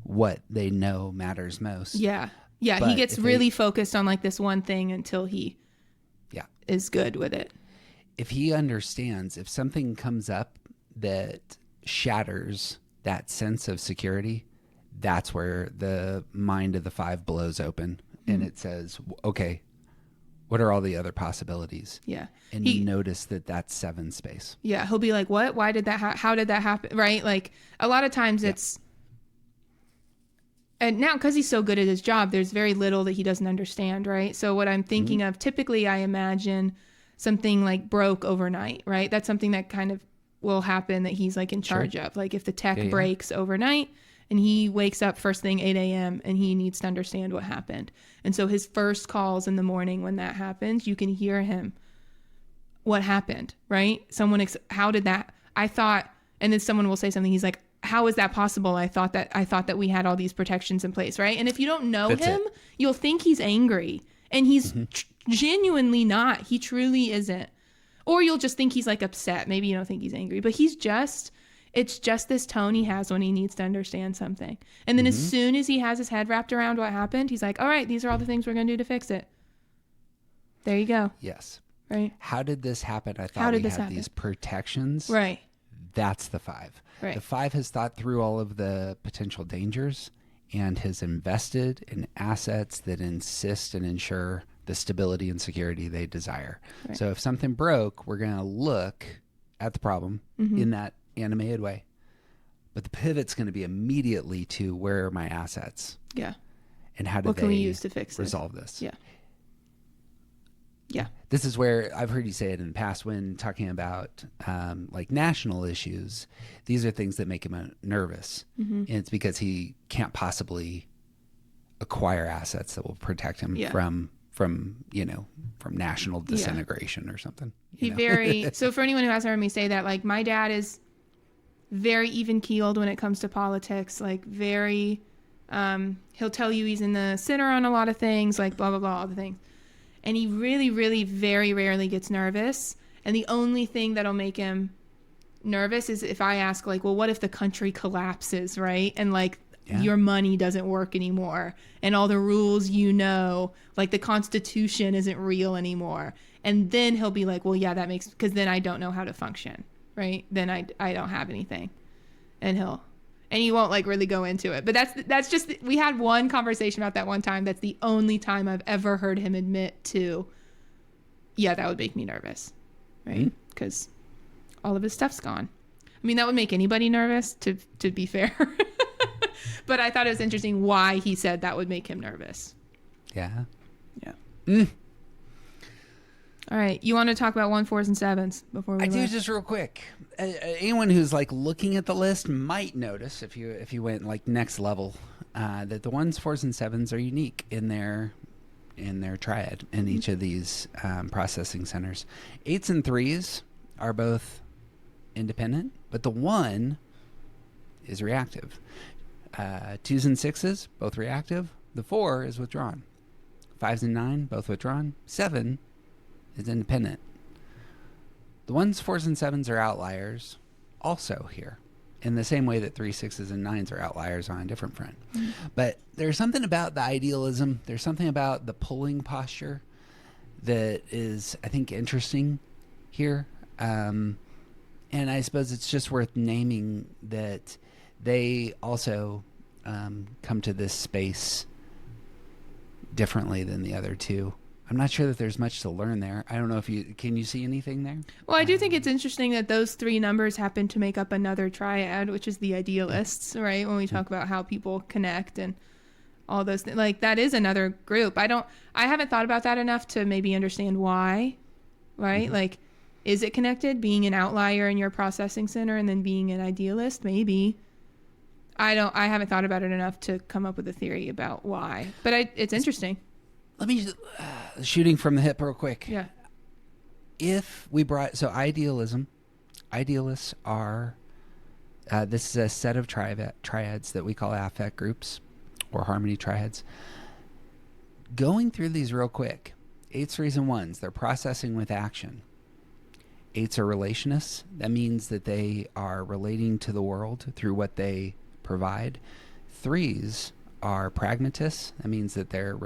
what they know matters most. Yeah. But he gets really focused on like this one thing until he is good with it. If he understands, if something comes up that shatters that sense of security, that's where the mind of the five blows open and it says, okay, what are all the other possibilities? Yeah. And you notice that that's seven space. Yeah. He'll be like, what? Why did that how did that happen? Right? Like a lot of times it's, and now because he's so good at his job, there's very little that he doesn't understand, right? So what I'm thinking of, typically I imagine something like broke overnight, right? That's something that kind of will happen that he's like in charge of. Like if the tech breaks overnight and he wakes up first thing 8 a.m. and he needs to understand what happened. And so his first calls in the morning when that happens, you can hear him. What happened, right? How did that, I thought, and then someone will say something. He's like, how is that possible? I thought that we had all these protections in place, right? And if you don't know him, you'll think he's angry and he's genuinely not. He truly isn't. Or you'll just think he's like upset. Maybe you don't think he's angry, but it's just this tone he has when he needs to understand something. And then as soon as he has his head wrapped around what happened, he's like, all right, these are all the things we're going to do to fix it. There you go. Yes. Right. How did this happen? I thought we had these protections. Right. That's the five. Right. The five has thought through all of the potential dangers and has invested in assets that insist and ensure the stability and security they desire. Right. So if something broke, we're going to look at the problem in that animated way. But the pivot's going to be immediately to where are my assets? Yeah. And how do what can we use to fix resolve this? Yeah. Yeah. This is where I've heard you say it in the past when talking about like national issues. These are things that make him nervous. And it's because he can't possibly acquire assets that will protect him from national disintegration or something. So for anyone who hasn't heard me say that, like my dad is very even keeled when it comes to politics, like very, he'll tell you he's in the center on a lot of things, like blah, blah, blah, all the things. And he really, really very rarely gets nervous. And the only thing that'll make him nervous is if I ask like, well, what if the country collapses, right? And like, your money doesn't work anymore and all the rules, like the Constitution isn't real anymore. And then he'll be like, well, yeah, that makes, because then I don't know how to function, right? Then I don't have anything. And he won't like really go into it. But that's just, we had one conversation about that one time. That's the only time I've ever heard him admit to, yeah, that would make me nervous, right? Because all of his stuff's gone. I mean, that would make anybody nervous, to be fair. But I thought it was interesting why he said that would make him nervous. Yeah. Yeah. All right. You want to talk about 1, 4s, and 7s before we do, just real quick. Anyone who's like looking at the list might notice if you went like next level, that the 1s, 4s, and 7s are unique in their in their triad in each of these processing centers. 8s and 3s are both independent, but the 1 is reactive. 2s and 6s, both reactive. The 4 is withdrawn. 5s and 9, both withdrawn. 7 is independent. The 1s, 4s, and 7s are outliers also here, in the same way that 3s, 6s, and 9s are outliers on a different front. But there's something about the idealism, there's something about the pulling posture that is, I think, interesting here. And I suppose it's just worth naming that they also come to this space differently than the other two. I'm not sure that there's much to learn there. I don't know if can you see anything there? Well, I do think it's interesting that those 3 numbers happen to make up another triad, which is the idealists, right? When we talk about how people connect and all those things, like that is another group. I haven't thought about that enough to maybe understand why, right? Mm-hmm. Like, is it connected, being an outlier in your processing center and then being an idealist? Maybe. I haven't thought about it enough to come up with a theory about why, but it's interesting. Let me shooting from the hip real quick. Yeah. If we brought idealists are this is a set of triads that we call affect groups or harmony triads. Going through these real quick, 8s, 3s, and 1s, they're processing with action. 8s are relationists. That means that they are relating to the world through what they provide. 3s are pragmatists. That means that they're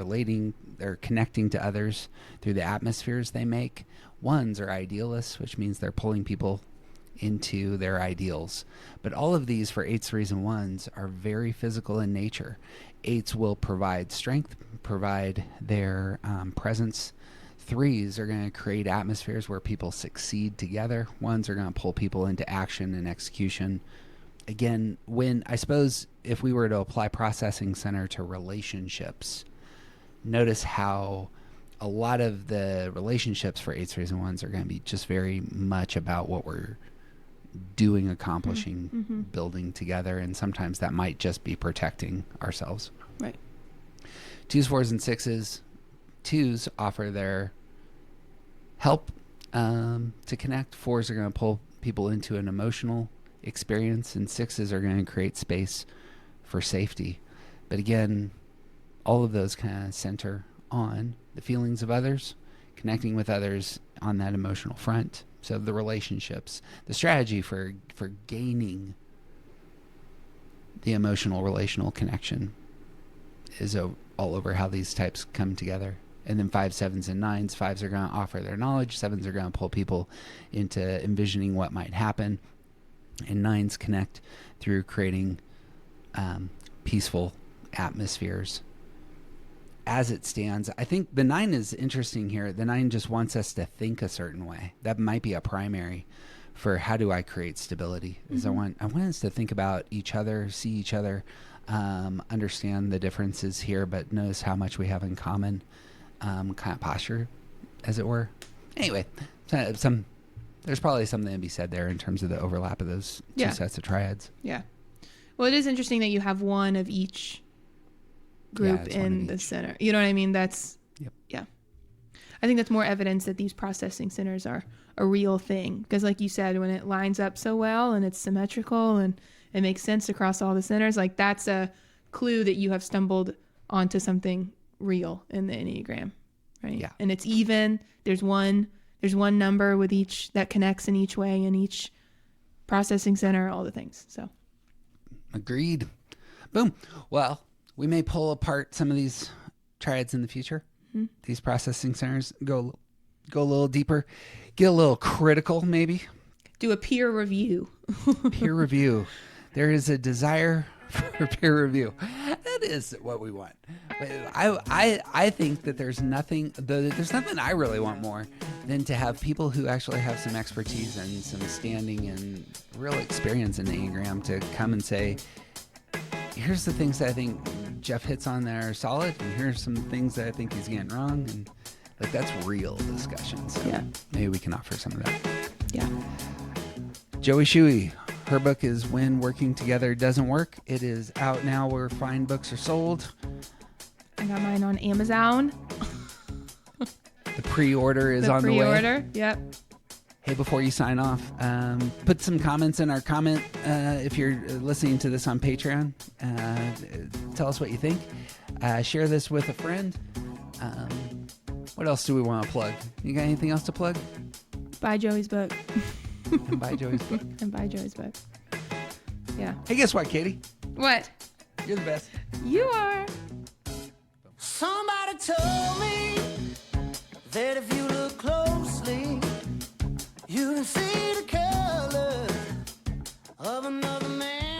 connecting to others through the atmospheres they make. 1s are idealists, which means they're pulling people into their ideals. But all of these for 8s, 3s, and 1s are very physical in nature. 8s will provide strength, provide their presence. 3s are going to create atmospheres where people succeed together. 1s are going to pull people into action and execution. Again, I suppose if we were to apply processing center to relationships, notice how a lot of the relationships for 8s, 3s, and 1s are going to be just very much about what we're doing, accomplishing, building together. And sometimes that might just be protecting ourselves. Right. 2s, 4s, and 6s. 2s offer their help to connect. 4s are going to pull people into an emotional experience, and 6s are going to create space for safety. But again, all of those kind of center on the feelings of others, connecting with others on that emotional front. So the relationships, the strategy for gaining the emotional relational connection is all over how these types come together. And then 5s, 7s, and 9s. 5s are going to offer their knowledge. 7s are going to pull people into envisioning what might happen. And 9s connect through creating peaceful atmospheres. As it stands, I think the 9 is interesting here. The 9 just wants us to think a certain way. That might be a primary for how do I create stability. Is I want us to think about each other, see each other, understand the differences here, but notice how much we have in common, kind of posture, as it were. Anyway, there's probably something to be said there in terms of the overlap of those two sets of triads. Yeah. Well, it is interesting that you have one of each group in the center. You know what I mean? That's, yeah. I think that's more evidence that these processing centers are a real thing. Because like you said, when it lines up so well and it's symmetrical and it makes sense across all the centers, like that's a clue that you have stumbled onto something real in the Enneagram, right? Yeah. And it's even. There's one number with each that connects in each way in each processing center, all the things. So agreed. Boom. Well, we may pull apart some of these triads in the future. These processing centers, go a little deeper, get a little critical, maybe. Do a peer review. Peer review. There is a desire for peer review. That is what we want. But I think that there's nothing I really want more than to have people who actually have some expertise and some standing and real experience in the Enneagram to come and say, here's the things that I think Jeff hits on that are solid, and here's some things that I think he's getting wrong, and like that's real discussion. So maybe we can offer some of that. Yeah. Joey Schewee, her book is When Working Together Doesn't Work. It is out now where fine books are sold. I got mine on Amazon. pre-order is The on the way. pre-order. Yep. Hey, before you sign off, put some comments in our comment if you're listening to this on Patreon. Tell us what you think. Share this with a friend. What else do we want to plug? You got anything else to plug? Buy Joey's book. And buy Joey's book. And buy Joey's book. Yeah. Hey, guess what, Katie? What? You're the best. You are. Somebody told me that if you look closely, you can see the color of another man.